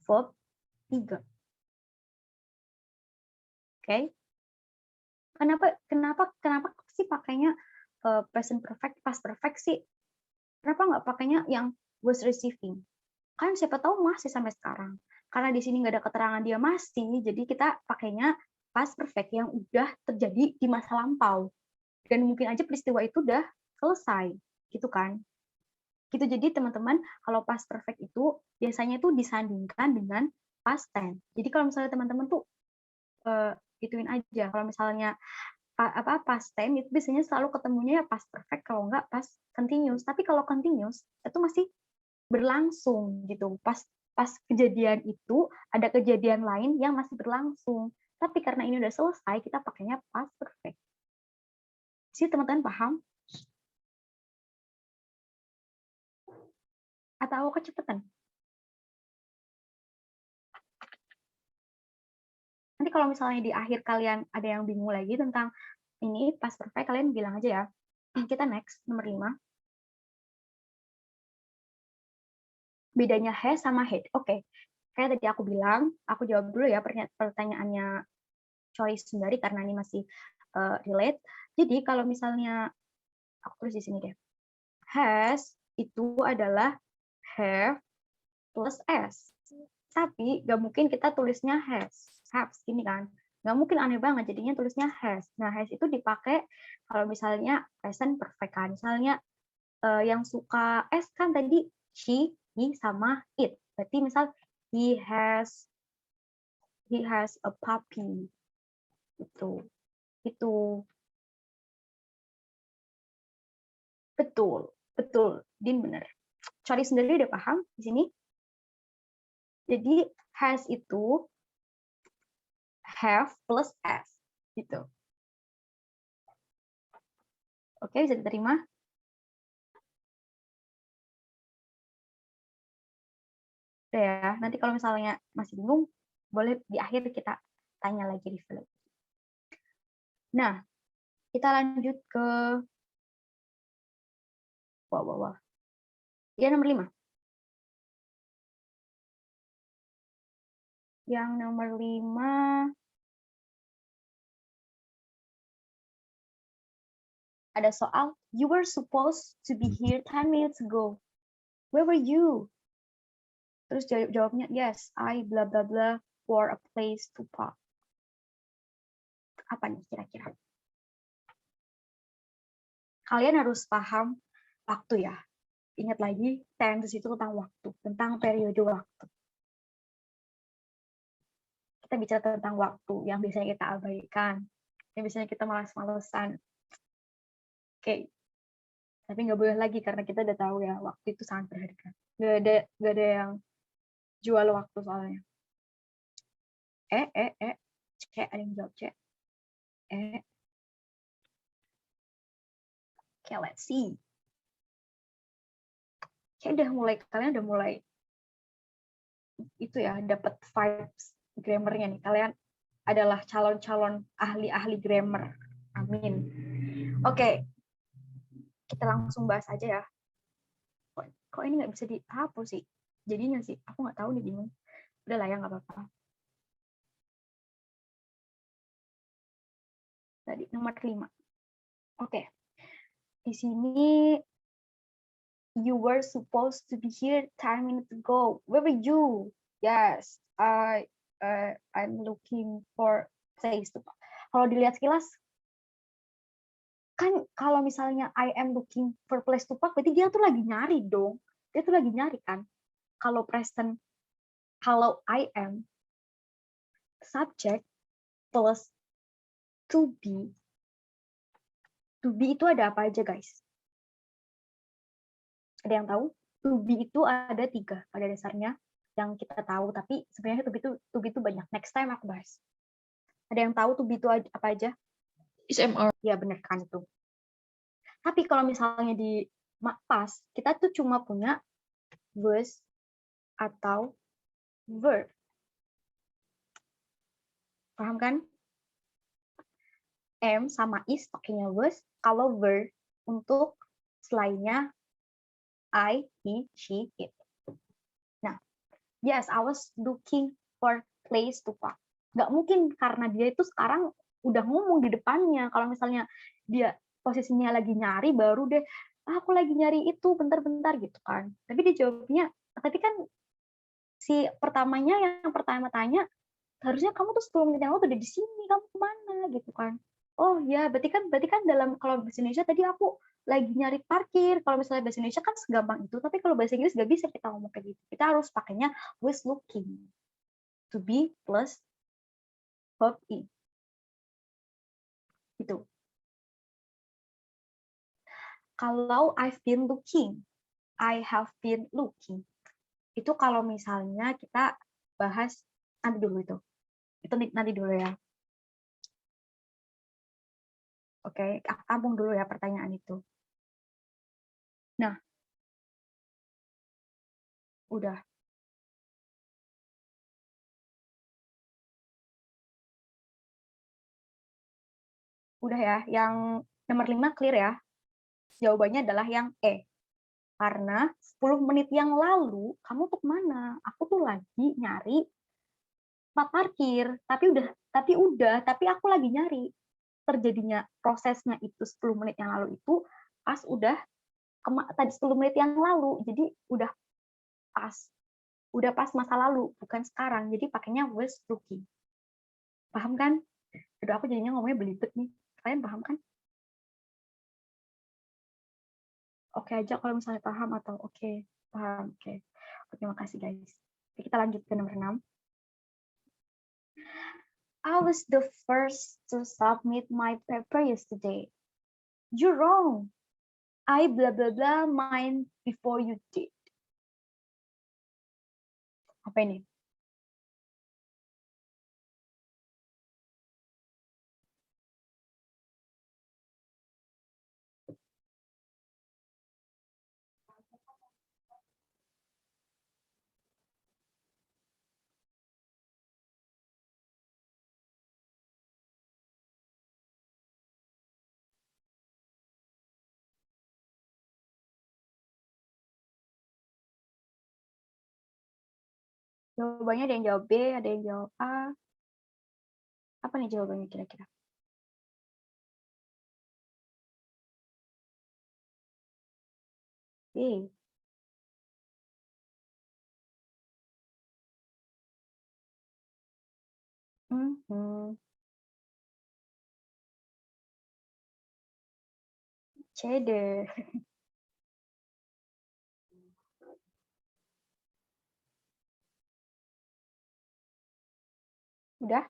verb 3. Oke. Kenapa sih pakainya present perfect, past perfect sih? Kenapa nggak pakainya yang was receiving? Kan siapa tahu masih sampai sekarang. Karena di sini nggak ada keterangan dia masih, jadi kita pakainya past perfect yang udah terjadi di masa lampau. Dan mungkin aja peristiwa itu udah selesai, gitu kan? Gitu. Jadi teman-teman, kalau past perfect itu biasanya itu disandingkan dengan past tense. Jadi kalau misalnya teman-teman tuh gituin aja. Kalau misalnya past tense itu biasanya selalu ketemunya ya past perfect, kalau nggak past continuous. Tapi kalau continuous itu masih berlangsung gitu. Pas kejadian itu ada kejadian lain yang masih berlangsung. Tapi karena ini udah selesai, kita pakainya past perfect. Sih teman-teman paham? Atau kecepatan? Nanti kalau misalnya di akhir kalian ada yang bingung lagi tentang ini past perfect, kalian bilang aja ya. Kita next, nomor 5. Bedanya has sama had. Oke. Kayak tadi aku bilang, aku jawab dulu ya pertanyaannya choice sendiri karena ini masih relate. Jadi kalau misalnya aku tulis di sini deh. Has itu adalah have plus s. Tapi nggak mungkin kita tulisnya has gini kan. Nggak mungkin, aneh banget jadinya tulisnya has. Nah, has itu dipakai kalau misalnya present perfect kan. Misalnya yang suka s kan tadi she, he, sama it. Berarti misal he has a puppy. Itu. Betul. Din benar. Cari sendiri udah paham di sini? Jadi has itu have plus s gitu. Oke, bisa diterima? Udah ya, nanti kalau misalnya masih bingung, boleh di akhir kita tanya lagi, review lagi. Nah, kita lanjut ke ya nomor 5. Yang nomor 5 ada soal, you were supposed to be here 10 minutes ago. Where were you? Terus jawabnya, yes, I blah blah blah for a place to park. Apa nih kira-kira? Kalian harus paham waktu ya. Ingat lagi, tense itu tentang waktu, tentang periode waktu. Kita bicara tentang waktu yang biasanya kita abaikan, yang biasanya kita malas-malesan. Oke. Tapi nggak boleh lagi karena kita udah tahu ya, waktu itu sangat berharga. Nggak ada yang jual waktu soalnya. Cek, ada yang jawab cek. Okay, let's see. Kayak kalian udah mulai itu ya, dapat vibes grammarnya nih. Kalian adalah calon-calon ahli-ahli grammar. Amin. Oke, kita langsung bahas aja ya. Kok ini nggak bisa dihapus sih? Jadinya sih, aku nggak tahu nih, bingung. Udah lah ya, nggak apa-apa. Tadi nomor 5. Oke. Di sini you were supposed to be here 10 minutes ago. Where were you? Yes, I'm looking for place to park. Kalau dilihat sekilas, kan kalau misalnya I am looking for place to park, berarti dia tuh lagi nyari dong. Dia tuh lagi nyari kan. Kalau present, kalau I am, subject plus to be. To be itu ada apa aja, guys? Ada yang tahu? To be itu ada 3 pada dasarnya yang kita tahu, tapi sebenarnya to be itu banyak. Next time aku bahas. Ada yang tahu to be itu apa aja? Is MR. Ya benar kan itu. Tapi kalau misalnya di past, kita tuh cuma punya was atau verb. Paham kan? Am sama is pakainya was, kalau verb untuk selainnya I, he, she, it. Nah, yes, I was looking for place to park. Nggak mungkin karena dia itu sekarang udah ngomong di depannya. Kalau misalnya dia posisinya lagi nyari, baru deh, aku lagi nyari itu, bentar-bentar gitu kan. Tapi dia jawabnya, tapi kan si pertamanya yang pertama tanya, harusnya kamu tuh 10 menit yang lalu udah di sini, kamu kemana gitu kan. Oh ya, berarti kan dalam, kalau bahasa Indonesia tadi aku lagi nyari parkir. Kalau misalnya bahasa Indonesia kan segampang itu, tapi kalau bahasa Inggris nggak bisa kita ngomong kayak gitu. Kita harus pakainya was looking. To be plus verb in. Gitu. Kalau I've been looking, I have been looking. Itu kalau misalnya kita bahas nanti dulu itu. Itu nanti dulu ya. Oke, aku tampung dulu ya pertanyaan itu. Nah, udah. Udah ya, yang nomor 5 clear ya. Jawabannya adalah yang E. Karena 10 menit yang lalu, kamu tuh kemana? Aku tuh lagi nyari tempat parkir. Tapi aku lagi nyari. Terjadinya prosesnya itu 10 menit yang lalu itu pas tadi 10 menit yang lalu. Jadi udah pas masa lalu, bukan sekarang. Jadi pakainya was looking. Paham kan? Aduh, aku jadinya ngomongnya belibet nih. Kalian paham kan? Oke aja kalau misalnya paham atau oke, paham. Oke. Terima kasih guys. Kita lanjut ke nomor 6. I was the first to submit my paper yesterday. You're wrong. I blah blah blah mine before you did. Apa ini? Jawabannya ada yang jawab B, ada yang jawab A. Apa nih jawabannya kira-kira? B. C deh. Udah?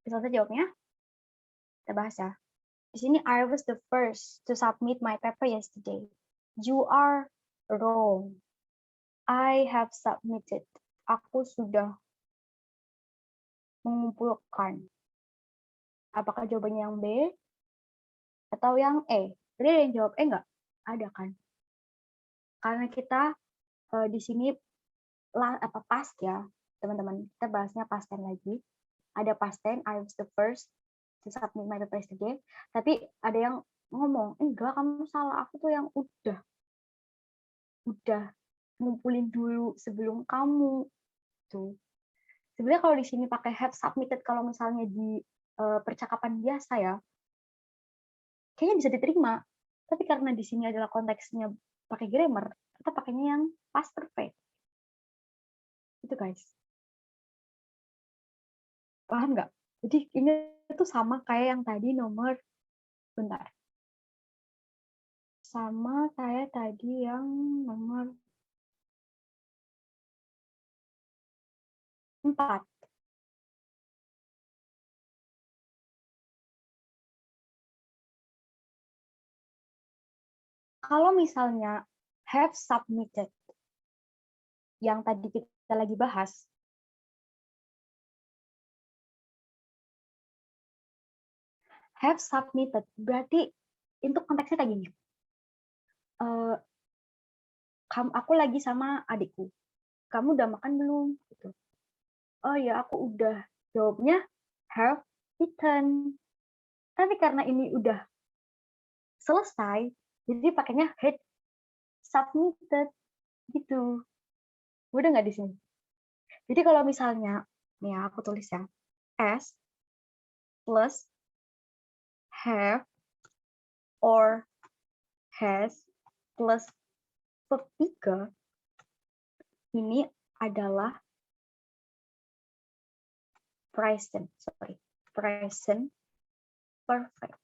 Bisa jawabnya? Kita bahas ya. Di sini I was the first to submit my paper yesterday. You are wrong. I have submitted. Aku sudah mengumpulkan. Apakah jawabannya yang B atau yang E? Tadi ada yang jawab E nggak? Ada kan? Karena kita di sini past ya, teman-teman. Kita bahasnya past tense lagi. Ada past tense, I was the first to submit my paper yesterday. Tapi ada yang ngomong, enggak, kamu salah. Aku tuh yang udah ngumpulin dulu sebelum kamu. Tuh. Sebenarnya kalau di sini pakai have submitted, kalau misalnya di percakapan biasa ya, kayaknya bisa diterima. Tapi karena di sini adalah konteksnya pakai grammar, kita pakainya yang past perfect. Itu guys. Paham nggak? Jadi ini tuh sama kayak yang tadi nomor, bentar. Sama kayak tadi yang nomor 4. Kalau misalnya have submitted, yang tadi kita lagi bahas, have submitted, berarti untuk konteksnya kayak gini. Aku lagi sama adikku. Kamu udah makan belum? Gitu. Oh ya, aku udah. Jawabnya have eaten. Tapi karena ini udah selesai, jadi pakainya had submitted gitu. Udah nggak di sini? Jadi kalau misalnya, nih ya, aku tulis ya, S plus have or has plus verb 3 ini adalah present perfect.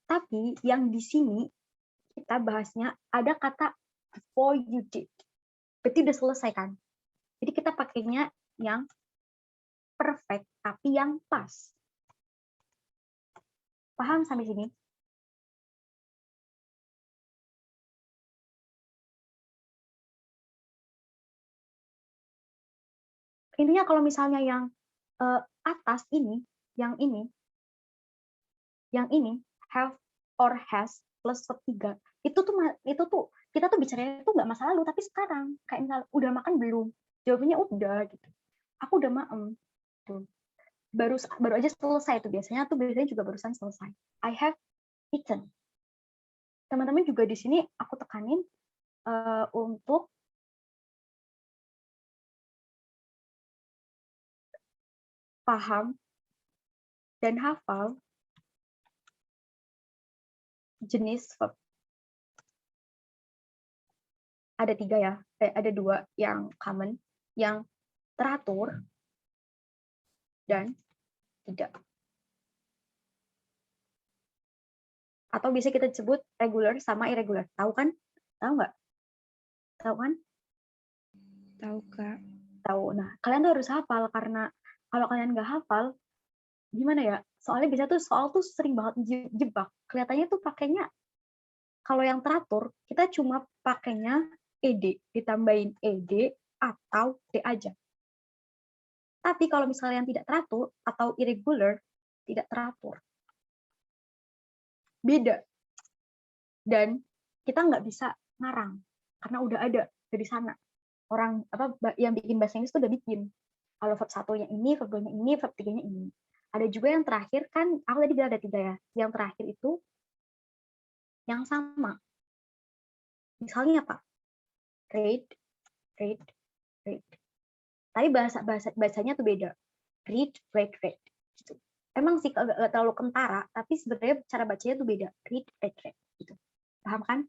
Tapi yang di sini kita bahasnya ada kata before you did. Berarti udah selesai kan? Jadi kita pakainya yang perfect tapi yang pas. Paham sampai sini? Intinya kalau misalnya yang atas ini, yang ini have or has plus verb 3, itu tuh kita tuh bicaranya tuh nggak masa lalu tapi sekarang. Kayak misal udah makan belum? Jawabannya udah gitu. Aku udah maem. Tuh. Baru aja selesai tuh biasanya juga barusan selesai. I have eaten. Teman-teman juga di sini aku tekanin untuk paham dan hafal jenis verb. Ada 3 ya, ada 2 yang common, yang teratur dan tidak. Atau bisa kita sebut regular sama irregular. Tahu kan? Tahu nggak? Tahu kan? Tahu, Kak. Tahu. Nah, kalian tuh harus hafal, karena kalau kalian nggak hafal, gimana ya? Soalnya bisa tuh soal tuh sering banget jebak. Kelihatannya tuh pakainya, kalau yang teratur, kita cuma pakainya ed, ditambahin ed atau d aja. Tapi kalau misalnya yang tidak teratur atau irregular, tidak teratur. Beda. Dan kita nggak bisa ngarang, karena udah ada dari sana. Orang yang bikin bahasa Inggris tuh udah bikin. Kalau verb 1-nya ini, verb 2-nya ini, verb 3-nya ini. Ada juga yang terakhir, kan aku tadi bilang ada 3 ya. Yang terakhir itu yang sama. Misalnya apa? Read, read, read. Tapi bacanya tuh beda. Read, read, read. Gitu. Emang sih nggak terlalu kentara, tapi sebenarnya cara bacanya tuh beda. Read, read, read. Gitu. Paham kan?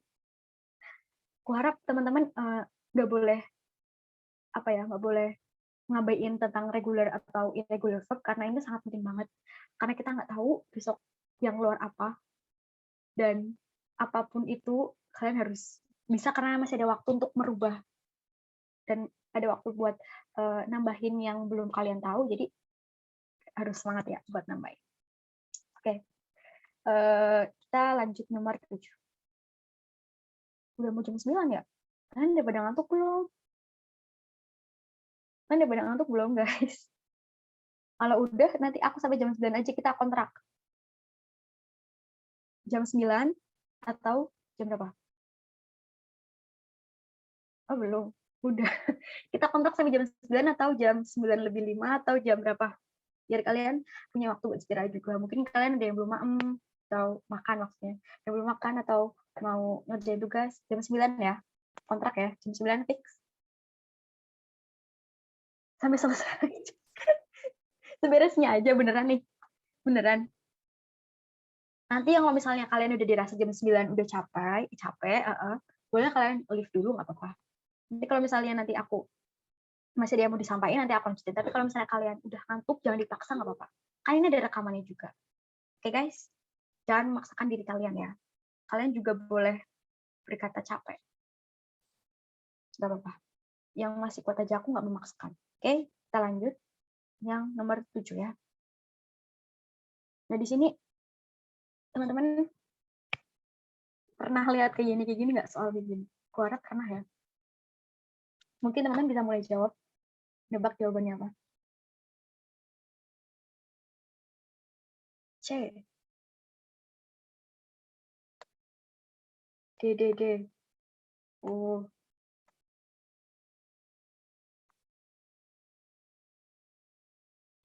Aku harap teman-teman nggak boleh nggak boleh ngabaiin tentang regular atau irregular verb karena ini sangat penting banget. Karena kita nggak tahu besok yang luar apa, dan apapun itu kalian harus bisa karena masih ada waktu untuk merubah dan ada waktu buat nambahin yang belum kalian tahu, jadi harus semangat ya buat nambahin. Oke. Kita lanjut nomor 7. Udah mau jam 9 ya? Kalian udah pada ngantuk belum? Guys? Kalau udah, nanti aku sampai jam 9 aja kita kontrak. Jam 9 atau jam berapa? Oh, belum. Udah. Kita kontrak sampai jam 9 atau jam 9 lebih 5 atau jam berapa? Biar kalian punya waktu buat istirahat juga. Mungkin kalian ada yang belum atau makan maksudnya. Yang belum makan atau mau ngerjain tugas jam 9 ya. Kontrak ya, jam 9 fix. Sampai selesai. Seberesnya aja beneran nih. Beneran. Nanti yang kalau misalnya kalian udah dirasa jam 9 udah capek, boleh kalian leave dulu nggak apa-apa. Nanti kalau misalnya nanti aku masih ada yang mau disampaikan, nanti aku lanjutin. Tapi kalau misalnya kalian udah ngantuk, jangan dipaksa, nggak apa-apa. Kan ini ada rekamannya juga. Oke guys? Jangan memaksakan diri kalian ya. Kalian juga boleh berkata capek. Nggak apa-apa. Yang masih kuat aja, aku nggak memaksakan. Oke, kita lanjut. Yang nomor 7 ya. Nah di sini, teman-teman pernah lihat kayak gini nggak soal begini? Aku harap pernah ya. Mungkin teman-teman bisa mulai jawab. Nebak jawabannya apa? C. D. O.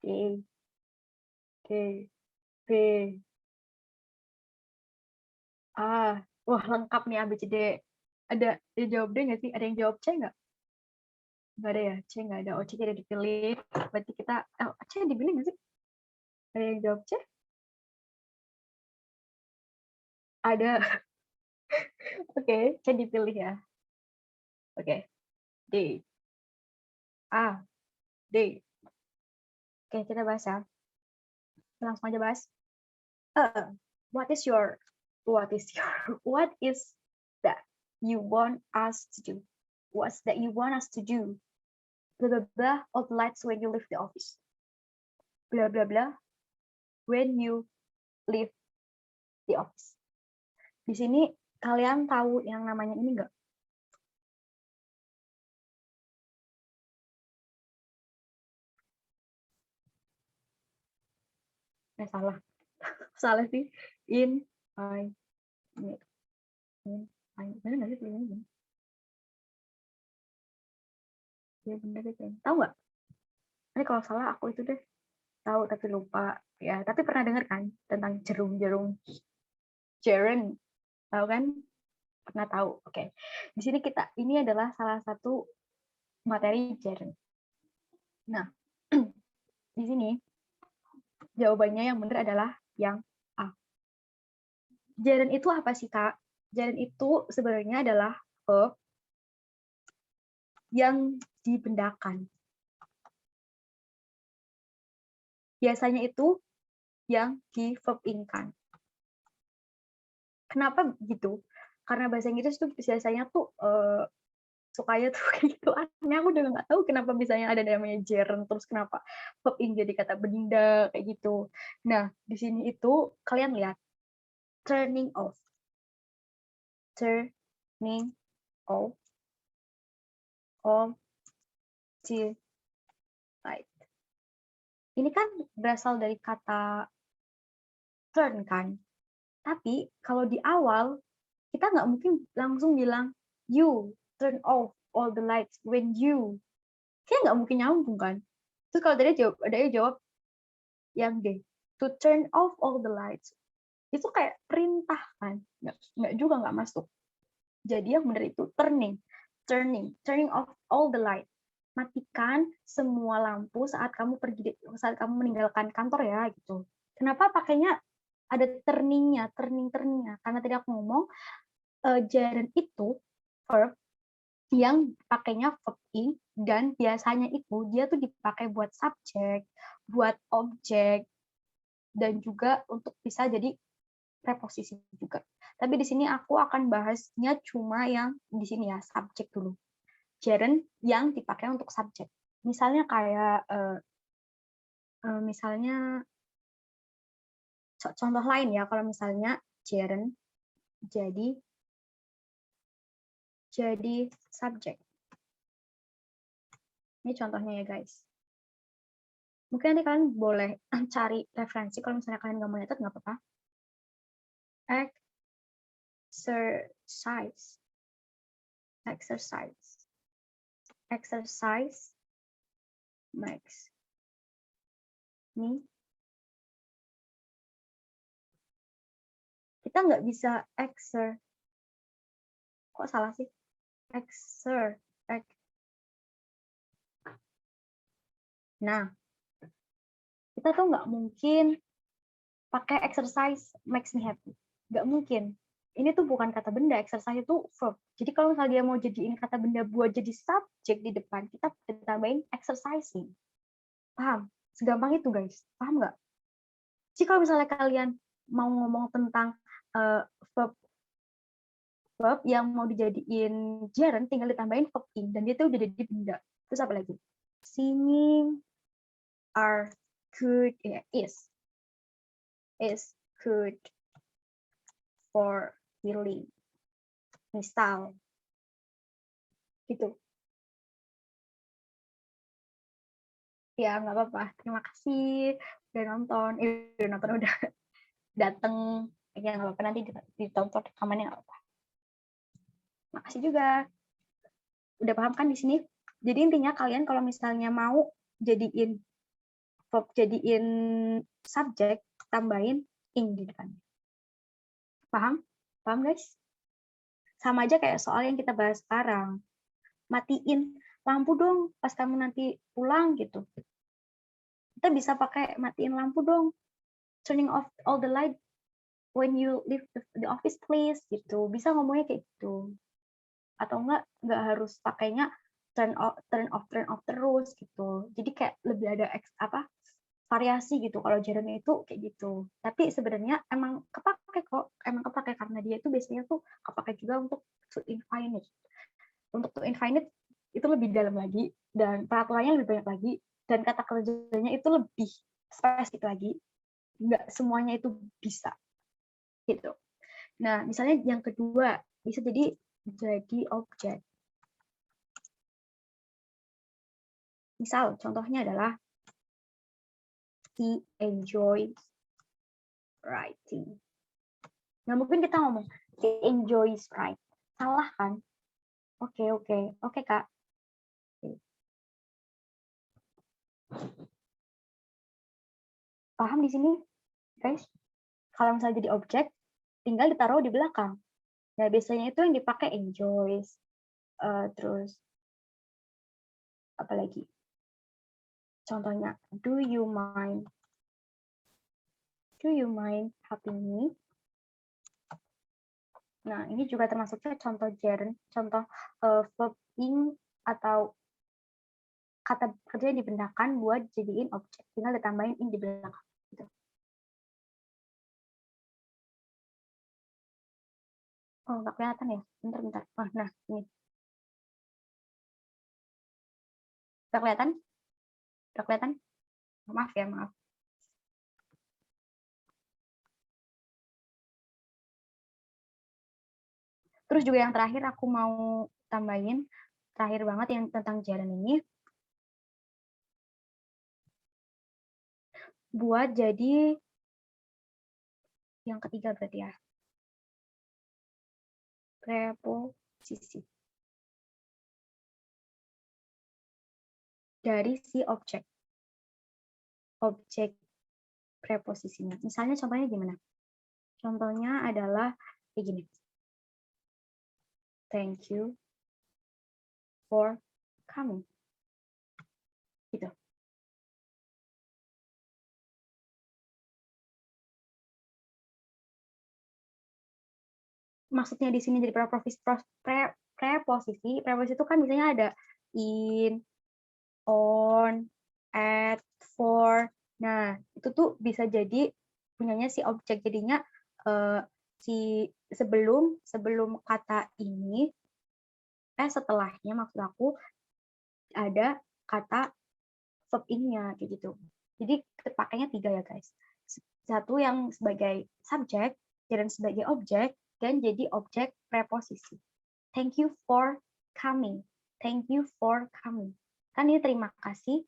D. B. A. Wah, lengkap nih ABCD. Ada yang jawab D nggak sih? Ada yang jawab C nggak? Nggak ada ya? C nggak ada. Oh, C tidak dipilih. Berarti kita... C dipilih nggak sih? Ada yang jawab C? Ada. Oke, C dipilih ya. Oke. D. A. D. Oke, kita bahas ya. Langsung aja bahas. What is that you want us to do? What's that you want us to do? Blah blah blah. All the lights when you leave the office. Blah blah blah. When you leave the office. Di sini kalian tahu yang namanya ini nggak? Salah. Salah sih. In, I, bener nggak sih tulisannya? Ya bener deh. Tahu nggak? Ini kalau salah aku itu deh. Tahu tapi lupa. Ya, tapi pernah dengar kan tentang jarum. Jaren. Tahu kan? Pernah tahu. Oke. Di sini ini adalah salah satu materi jaren. Nah, di sini jawabannya yang benar adalah yang A. Jaren itu apa sih, Kak? Jaren itu sebenarnya adalah verb yang dibendakan. Biasanya itu yang di verb in-kan. Kenapa gitu? Karena bahasa Inggris tuh biasanya tuh sukanya tuh kayak gitu. Aneh, aku juga nggak tahu kenapa misalnya ada namanya gerund, terus kenapa verb in jadi kata benda kayak gitu. Nah, di sini itu kalian lihat turning off. Turning off of the light. Ini kan berasal dari kata turn kan. Tapi kalau di awal kita nggak mungkin langsung bilang you turn off all the lights when you. Kayak nggak mungkin nyambung kan. Terus kalau tadi jawab yang D, to turn off all the lights. Itu kayak perintah kan. Nggak juga nggak masuk. Jadi yang benar itu turning. turning off all the light. Matikan semua lampu saat kamu meninggalkan kantor ya gitu. Kenapa pakainya ada turningnya? Karena tadi aku ngomong gerund itu verb yang pakainya verb ing, dan biasanya itu dia tuh dipakai buat subjek, buat objek, dan juga untuk bisa jadi preposisi juga. Tapi di sini aku akan bahasnya cuma yang di sini ya, subjek dulu. Gerund yang dipakai untuk subjek. Misalnya kayak misalnya contoh lain ya, kalau misalnya gerund jadi subjek. Ini contohnya ya guys. Mungkin nanti kalian boleh cari referensi, kalau misalnya kalian nggak mau nyatet nggak apa-apa. Exercise makes me. Kita nggak bisa kok salah sih? Nah, kita tuh nggak mungkin pakai exercise makes me happy. Nggak mungkin. Ini tuh bukan kata benda, exercise itu verb. Jadi kalau misalnya dia mau jadiin kata benda buat jadi subjek di depan, kita tambahin exercising. Paham? Segampang itu guys. Paham nggak? Jadi kalau misalnya kalian mau ngomong tentang verb yang mau dijadiin gerund, tinggal ditambahin verb ing, dan dia tuh udah jadi benda. Terus apa lagi? Singing are good, is good for healing. Misal. Gitu. Ya, nggak apa-apa. Terima kasih udah nonton. Udah dateng. Ya, nggak apa-apa. Nanti ditonton rekamannya nggak apa-apa. Makasih juga. Udah paham kan di sini? Jadi intinya kalian kalau misalnya mau jadiin verb, jadiin subjek, tambahin ing di depannya. Paham? Paham guys? Sama aja kayak soal yang kita bahas sekarang. Matiin lampu dong pas kamu nanti pulang gitu. Kita bisa pakai matiin lampu dong. Turning off all the light when you leave the office please gitu. Bisa ngomongnya kayak gitu. Atau nggak harus pakainya turn off terus gitu. Jadi kayak lebih ada variasi gitu. Kalau gerund itu kayak gitu. Tapi sebenarnya emang kepake kok. Emang kepake karena dia itu biasanya tuh kepake juga untuk to infinite. Untuk to infinite itu lebih dalam lagi dan peraturannya lebih banyak lagi dan kata kerjanya itu lebih spesifik lagi. Nggak semuanya itu bisa gitu. Nah, misalnya yang kedua bisa jadi objek. Misal contohnya adalah he enjoys writing. Nah, mungkin kita ngomong he enjoys writing. Salah kan? Oke, Kak. Paham di sini, guys? Kalau misalnya jadi objek, tinggal ditaruh di belakang. Nah, biasanya itu yang dipakai enjoys. Terus, apa lagi? Contohnya, do you mind helping me? Nah, ini juga termasuknya contoh gerund, contoh verb ing atau kata kerja yang dibendahkan buat jadiin objek. Tinggal ditambahin ing di belakang. Gitu. Oh, nggak kelihatan ya? Bentar. Oh, nah, ini. Udah kelihatan? Maaf ya, maaf. Terus juga yang terakhir aku mau tambahin, terakhir banget yang tentang gerund ini. Buat jadi yang ketiga berarti ya. Preposisi. Dari si objek. Objek preposisinya. Misalnya contohnya gimana? Contohnya adalah kayak gini. Thank you for coming. Gitu. Maksudnya di sini jadi preposisi itu kan biasanya ada in, on, at, for. Nah, itu tuh bisa jadi punyanya si objek. Jadinya si sebelum kata ini, setelahnya maksud aku ada kata verb in-nya kayak gitu. Jadi pakainya 3 ya guys. Satu yang sebagai subjek, dan sebagai objek, dan jadi objek preposisi. Thank you for coming. Thank you for coming. Kan ini terima kasih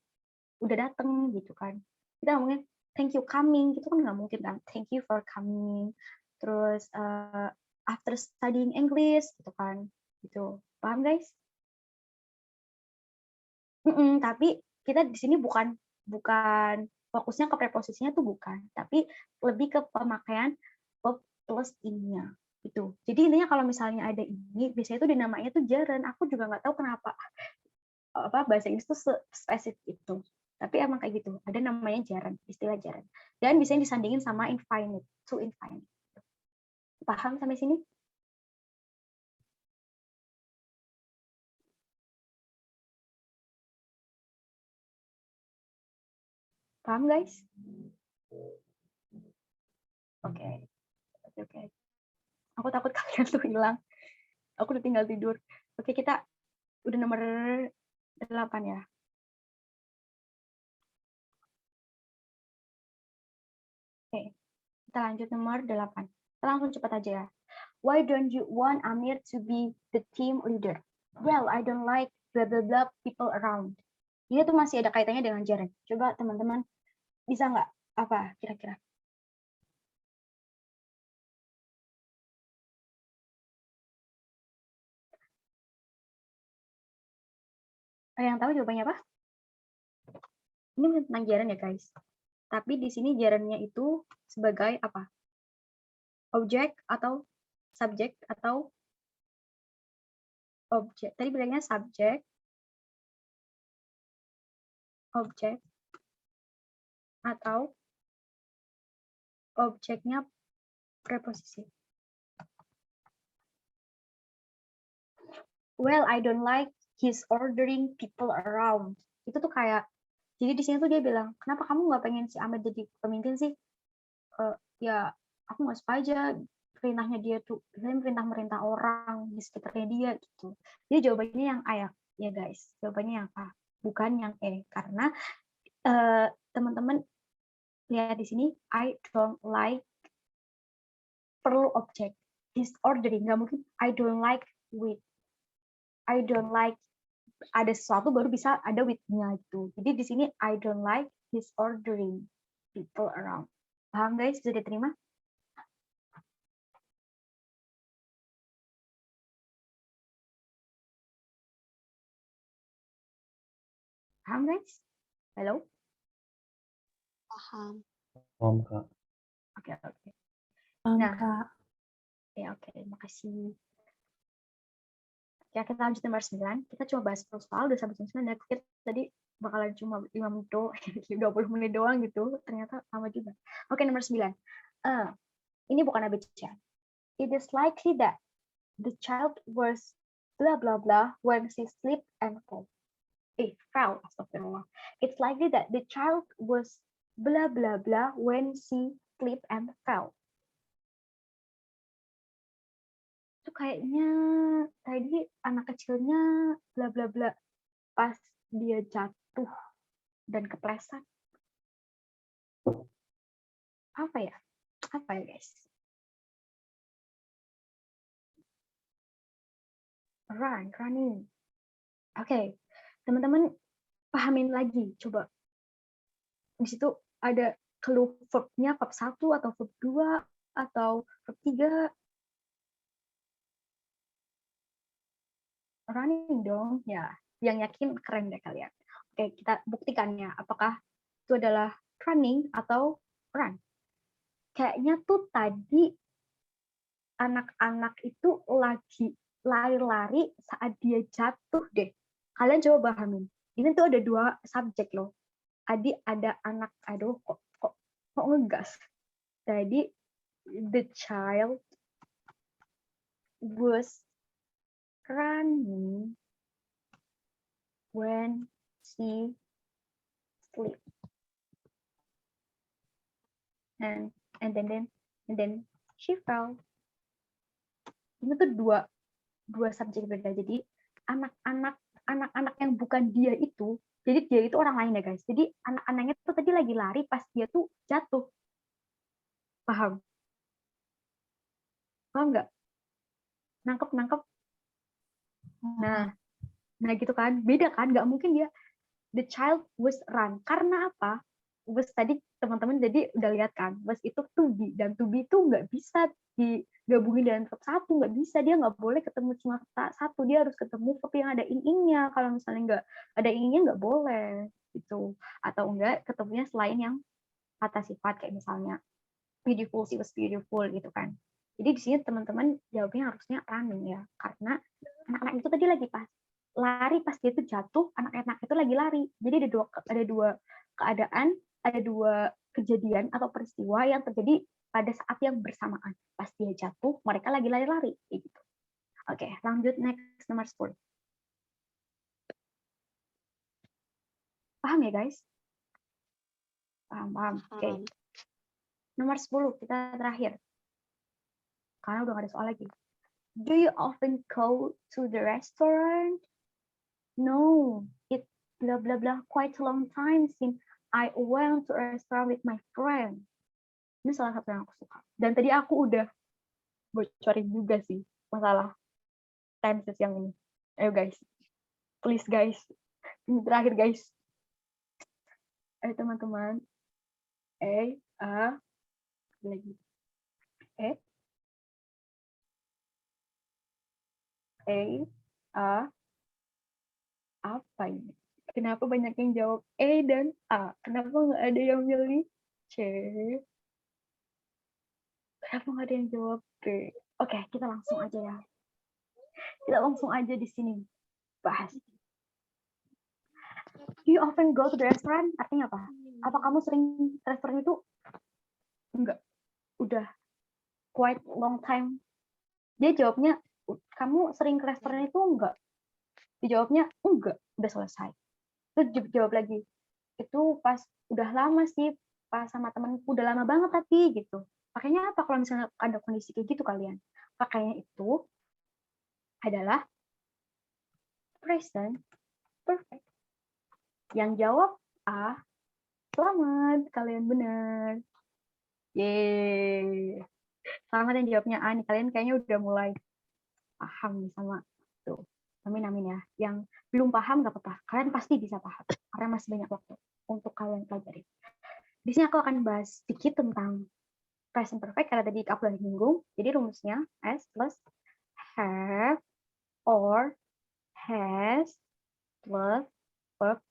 udah dateng gitu kan. Kita ngomongin thank you coming gitu kan nggak mungkin kan. Thank you for coming. Terus after studying English gitu kan. Gitu. Paham guys? Tapi kita di sini bukan fokusnya ke preposisinya tuh bukan, tapi lebih ke pemakaian verb plus in-nya itu. Jadi intinya kalau misalnya ada ini, biasanya itu dinamanya tuh gerund. Aku juga nggak tahu kenapa bahasa Inggris tuh spesifik itu. Tapi emang kayak gitu. Ada namanya gerund, istilah gerund. Dan biasanya disandingin sama infinite, to infinite. Paham sampai sini? Paham guys? Oke. Aku takut kalian tuh hilang. Aku udah tinggal tidur. Oke, kita udah nomor 8 ya. Oke, kita lanjut nomor 8. Kita langsung cepat aja ya. Why don't you want Amir to be the team leader? Well, I don't like blah blah blah people around. Ini tuh masih ada kaitannya dengan gerund. Coba teman-teman bisa nggak apa kira-kira? Ada yang tahu jawabannya apa? Ini tentang gerund ya guys. Tapi di sini gerundnya itu sebagai apa? Objek atau subjek atau objek. Tadi bilangnya subjek, objek, atau objeknya preposisi. Well, I don't like his ordering people around. Itu tuh kayak, jadi di sini tuh dia bilang, kenapa kamu nggak pengen si Ahmed jadi pemimpin sih? Ya, aku nggak suka aja perintahnya dia tuh, biasanya merintah orang di sekitarnya dia gitu. Jadi jawabannya yang A ya guys, jawabannya yang A, bukan yang E, karena teman-teman lihat di sini, I don't like perlu objek, his ordering, nggak mungkin I don't like with, I don't like ada sesuatu baru bisa ada with-nya itu. Jadi di sini I don't like his ordering people around. Paham guys? Bisa diterima? Paham guys? Halo? Paham. Paham, Kak. Oke. Paham, Nah, Kak. ya oke, makasih. Ya, kita lanjut nomor 9. Kita coba bahas soal udah sampai 9 dan kita tadi bakalan cuma 5 menit doang, 20 menit doang gitu. Ternyata lama juga. Oke, nomor 9. Ini bukan ABC. It is likely that the child was blah blah blah when she slipped and fell. Astagfirullah. It's likely that the child was blah blah blah when she slipped and fell. Itu kayaknya tadi anak kecilnya bla bla bla pas dia jatuh dan kepleset. Apa ya guys? Running. Oke, teman-teman pahamin lagi, coba. Di situ ada clue verb-nya verb 1 atau verb 2 atau verb 3. Running dong, ya. Yang yakin keren deh kalian. Oke, kita buktikan ya. Apakah itu adalah running atau run? Kayaknya tuh tadi anak-anak itu lagi lari-lari saat dia jatuh deh. Kalian coba pahamin. Ini tuh ada 2 subjek loh. Ada anak, aduh kok ngegas. Tadi the child was running when she sleep. And then she fell. Ini tuh dua subjek berbeda. Jadi anak-anak yang bukan dia itu, jadi dia itu orang lain ya guys. Jadi anak-anaknya tuh tadi lagi lari pas dia tuh jatuh. Paham? Paham nggak? Nangkep? Nah gitu kan, beda kan? Nggak mungkin dia the child was run. Karena apa? Was tadi teman-teman jadi udah lihat kan, was itu to be, dan to be itu nggak bisa digabungin dalam verb satu, nggak bisa, dia nggak boleh ketemu cuma kata satu, dia harus ketemu verb yang ada ing-ingnya. Kalau misalnya nggak ada ing-ingnya nggak boleh gitu, atau enggak ketemunya selain yang kata sifat kayak misalnya beautiful, she was beautiful gitu kan. Jadi di sini teman-teman jawabnya harusnya running ya, karena anak-anak itu tadi lagi pas lari, pas dia itu jatuh, anak-anak itu lagi lari. Jadi ada dua keadaan, ada 2 kejadian atau peristiwa yang terjadi pada saat yang bersamaan. Pas dia jatuh, mereka lagi lari-lari kayak gitu. Oke, lanjut next, nomor 10. Paham ya guys? Paham. Oke. Nomor 10 kita terakhir. Karena udah gak ada soal lagi. Do you often go to the restaurant? No, it blah blah blah quite a long time since I went to a restaurant with my friend. Ini salah satu yang aku suka. Dan tadi aku udah bocorin juga sih masalah tenses yang ini. Ayo guys, please guys, ini terakhir guys. Ayo teman-teman. Lagi. Apa ini? Kenapa banyak yang jawab E dan A? Kenapa nggak ada yang milih C? Kenapa nggak ada yang jawab B? Oke, kita langsung aja ya. Kita langsung aja di sini bahas. Do you often go to the restaurant? Artinya apa? Apa kamu sering ke restoran itu? Enggak. Udah quite long time. Dia jawabnya, kamu sering ke restoran itu enggak? Dijawabnya enggak, udah selesai. Terus jawab lagi, itu pas udah lama sih, pas sama temanku udah lama banget tapi gitu. Pakainya apa kalau misalnya ada kondisi kayak gitu kalian? Pakainya itu adalah present perfect. Yang jawab A, selamat, kalian benar. Yeay. Selamat yang jawabnya A nih, kalian kayaknya udah mulai paham nih sama tuh. Amin ya. Yang belum paham gak apa-apa, kalian pasti bisa paham karena masih banyak waktu untuk kalian pelajari. Di sini aku akan bahas sedikit tentang present perfect karena tadi aku udah nyinggung. Jadi rumusnya S plus have or has plus verb.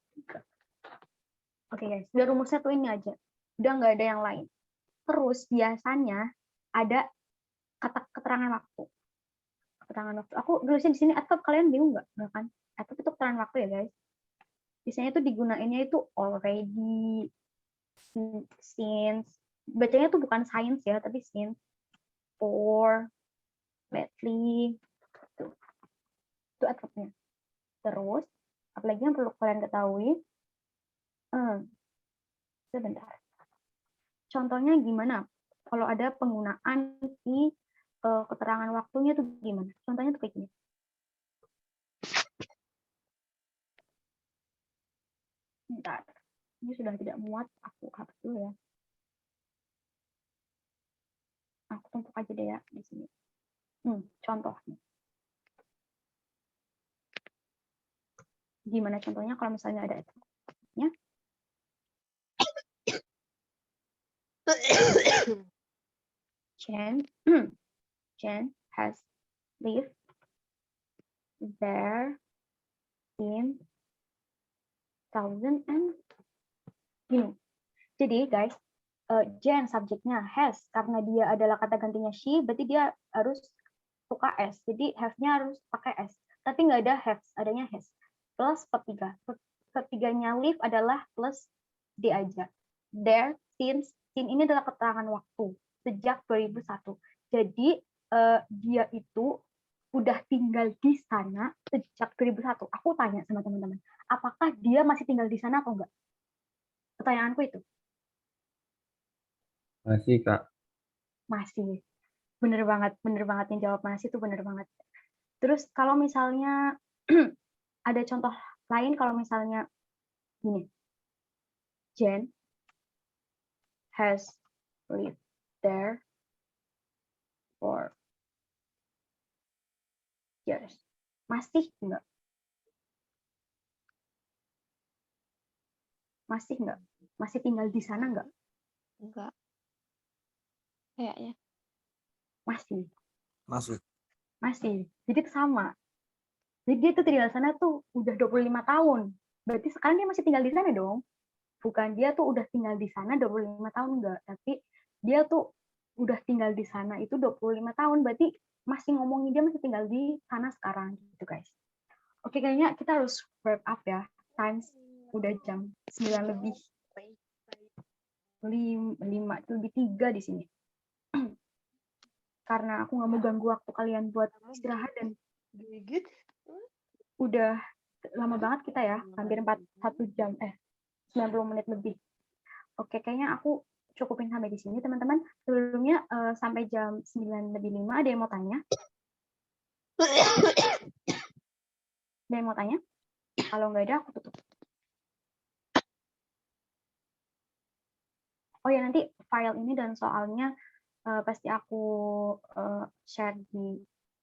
Oke guys, udah rumusnya tuh ini aja. Udah nggak ada yang lain. Terus biasanya ada kata keterangan waktu. Keterangan waktu. Aku tulisnya di sini atau kalian bingung nggak kan? Atau itu keterangan waktu ya guys. Biasanya itu digunainnya itu already, since. Bacanya tuh bukan science ya, tapi since, for, lately. Itu adverbnya. Terus, apalagi yang perlu kalian ketahui, sebentar. Contohnya gimana? Kalau ada penggunaan di keterangan waktunya tuh gimana? Contohnya tuh kayak gini. Bentar. Ini sudah tidak muat, aku hapus dulu ya. Aku tumpuk aja deh ya di sini. Contohnya. Gimana contohnya kalau misalnya ada adverbnya? Jen has lived there in 2000 and gini. Jadi guys, Jen subjeknya has karena dia adalah kata gantinya she, berarti dia harus suka s. Jadi have-nya harus pakai s. Tapi nggak ada have, adanya has. plus per 3. Per 3-nya live adalah plus D aja. There, since ini adalah keterangan waktu sejak 2001. Jadi dia itu udah tinggal di sana sejak 2001. Aku tanya sama teman-teman, apakah dia masih tinggal di sana atau enggak? Pertanyaanku itu. Masih, Kak. Masih. Bener banget yang jawab masih itu bener banget. Terus kalau misalnya ada contoh lain, kalau misalnya gini, Jen has lived there for years. Masih enggak? Masih enggak? Masih tinggal di sana enggak? Enggak. Kayaknya. Masih. Masih. Jadi sama. Jadi dia tuh tinggal di sana tuh udah 25 tahun. Berarti sekarang dia masih tinggal di sana dong. Bukan dia tuh udah tinggal di sana 25 tahun enggak, tapi dia tuh udah tinggal di sana itu 25 tahun, berarti masih ngomongin dia masih tinggal di sana sekarang gitu guys. Oke, kayaknya kita harus wrap up ya. Times udah jam 9 lebih 5 lebih 3 di sini. Karena aku nggak mau ganggu waktu kalian buat istirahat dan udah lama banget kita ya, hampir 1 jam 90 menit lebih. Oke, kayaknya aku cukupin sampai di sini teman-teman. Sebelumnya sampai jam 9 lebih 5 ada yang mau tanya? Ada yang mau tanya? Kalau nggak ada aku tutup. Oh ya, nanti file ini dan soalnya pasti aku share di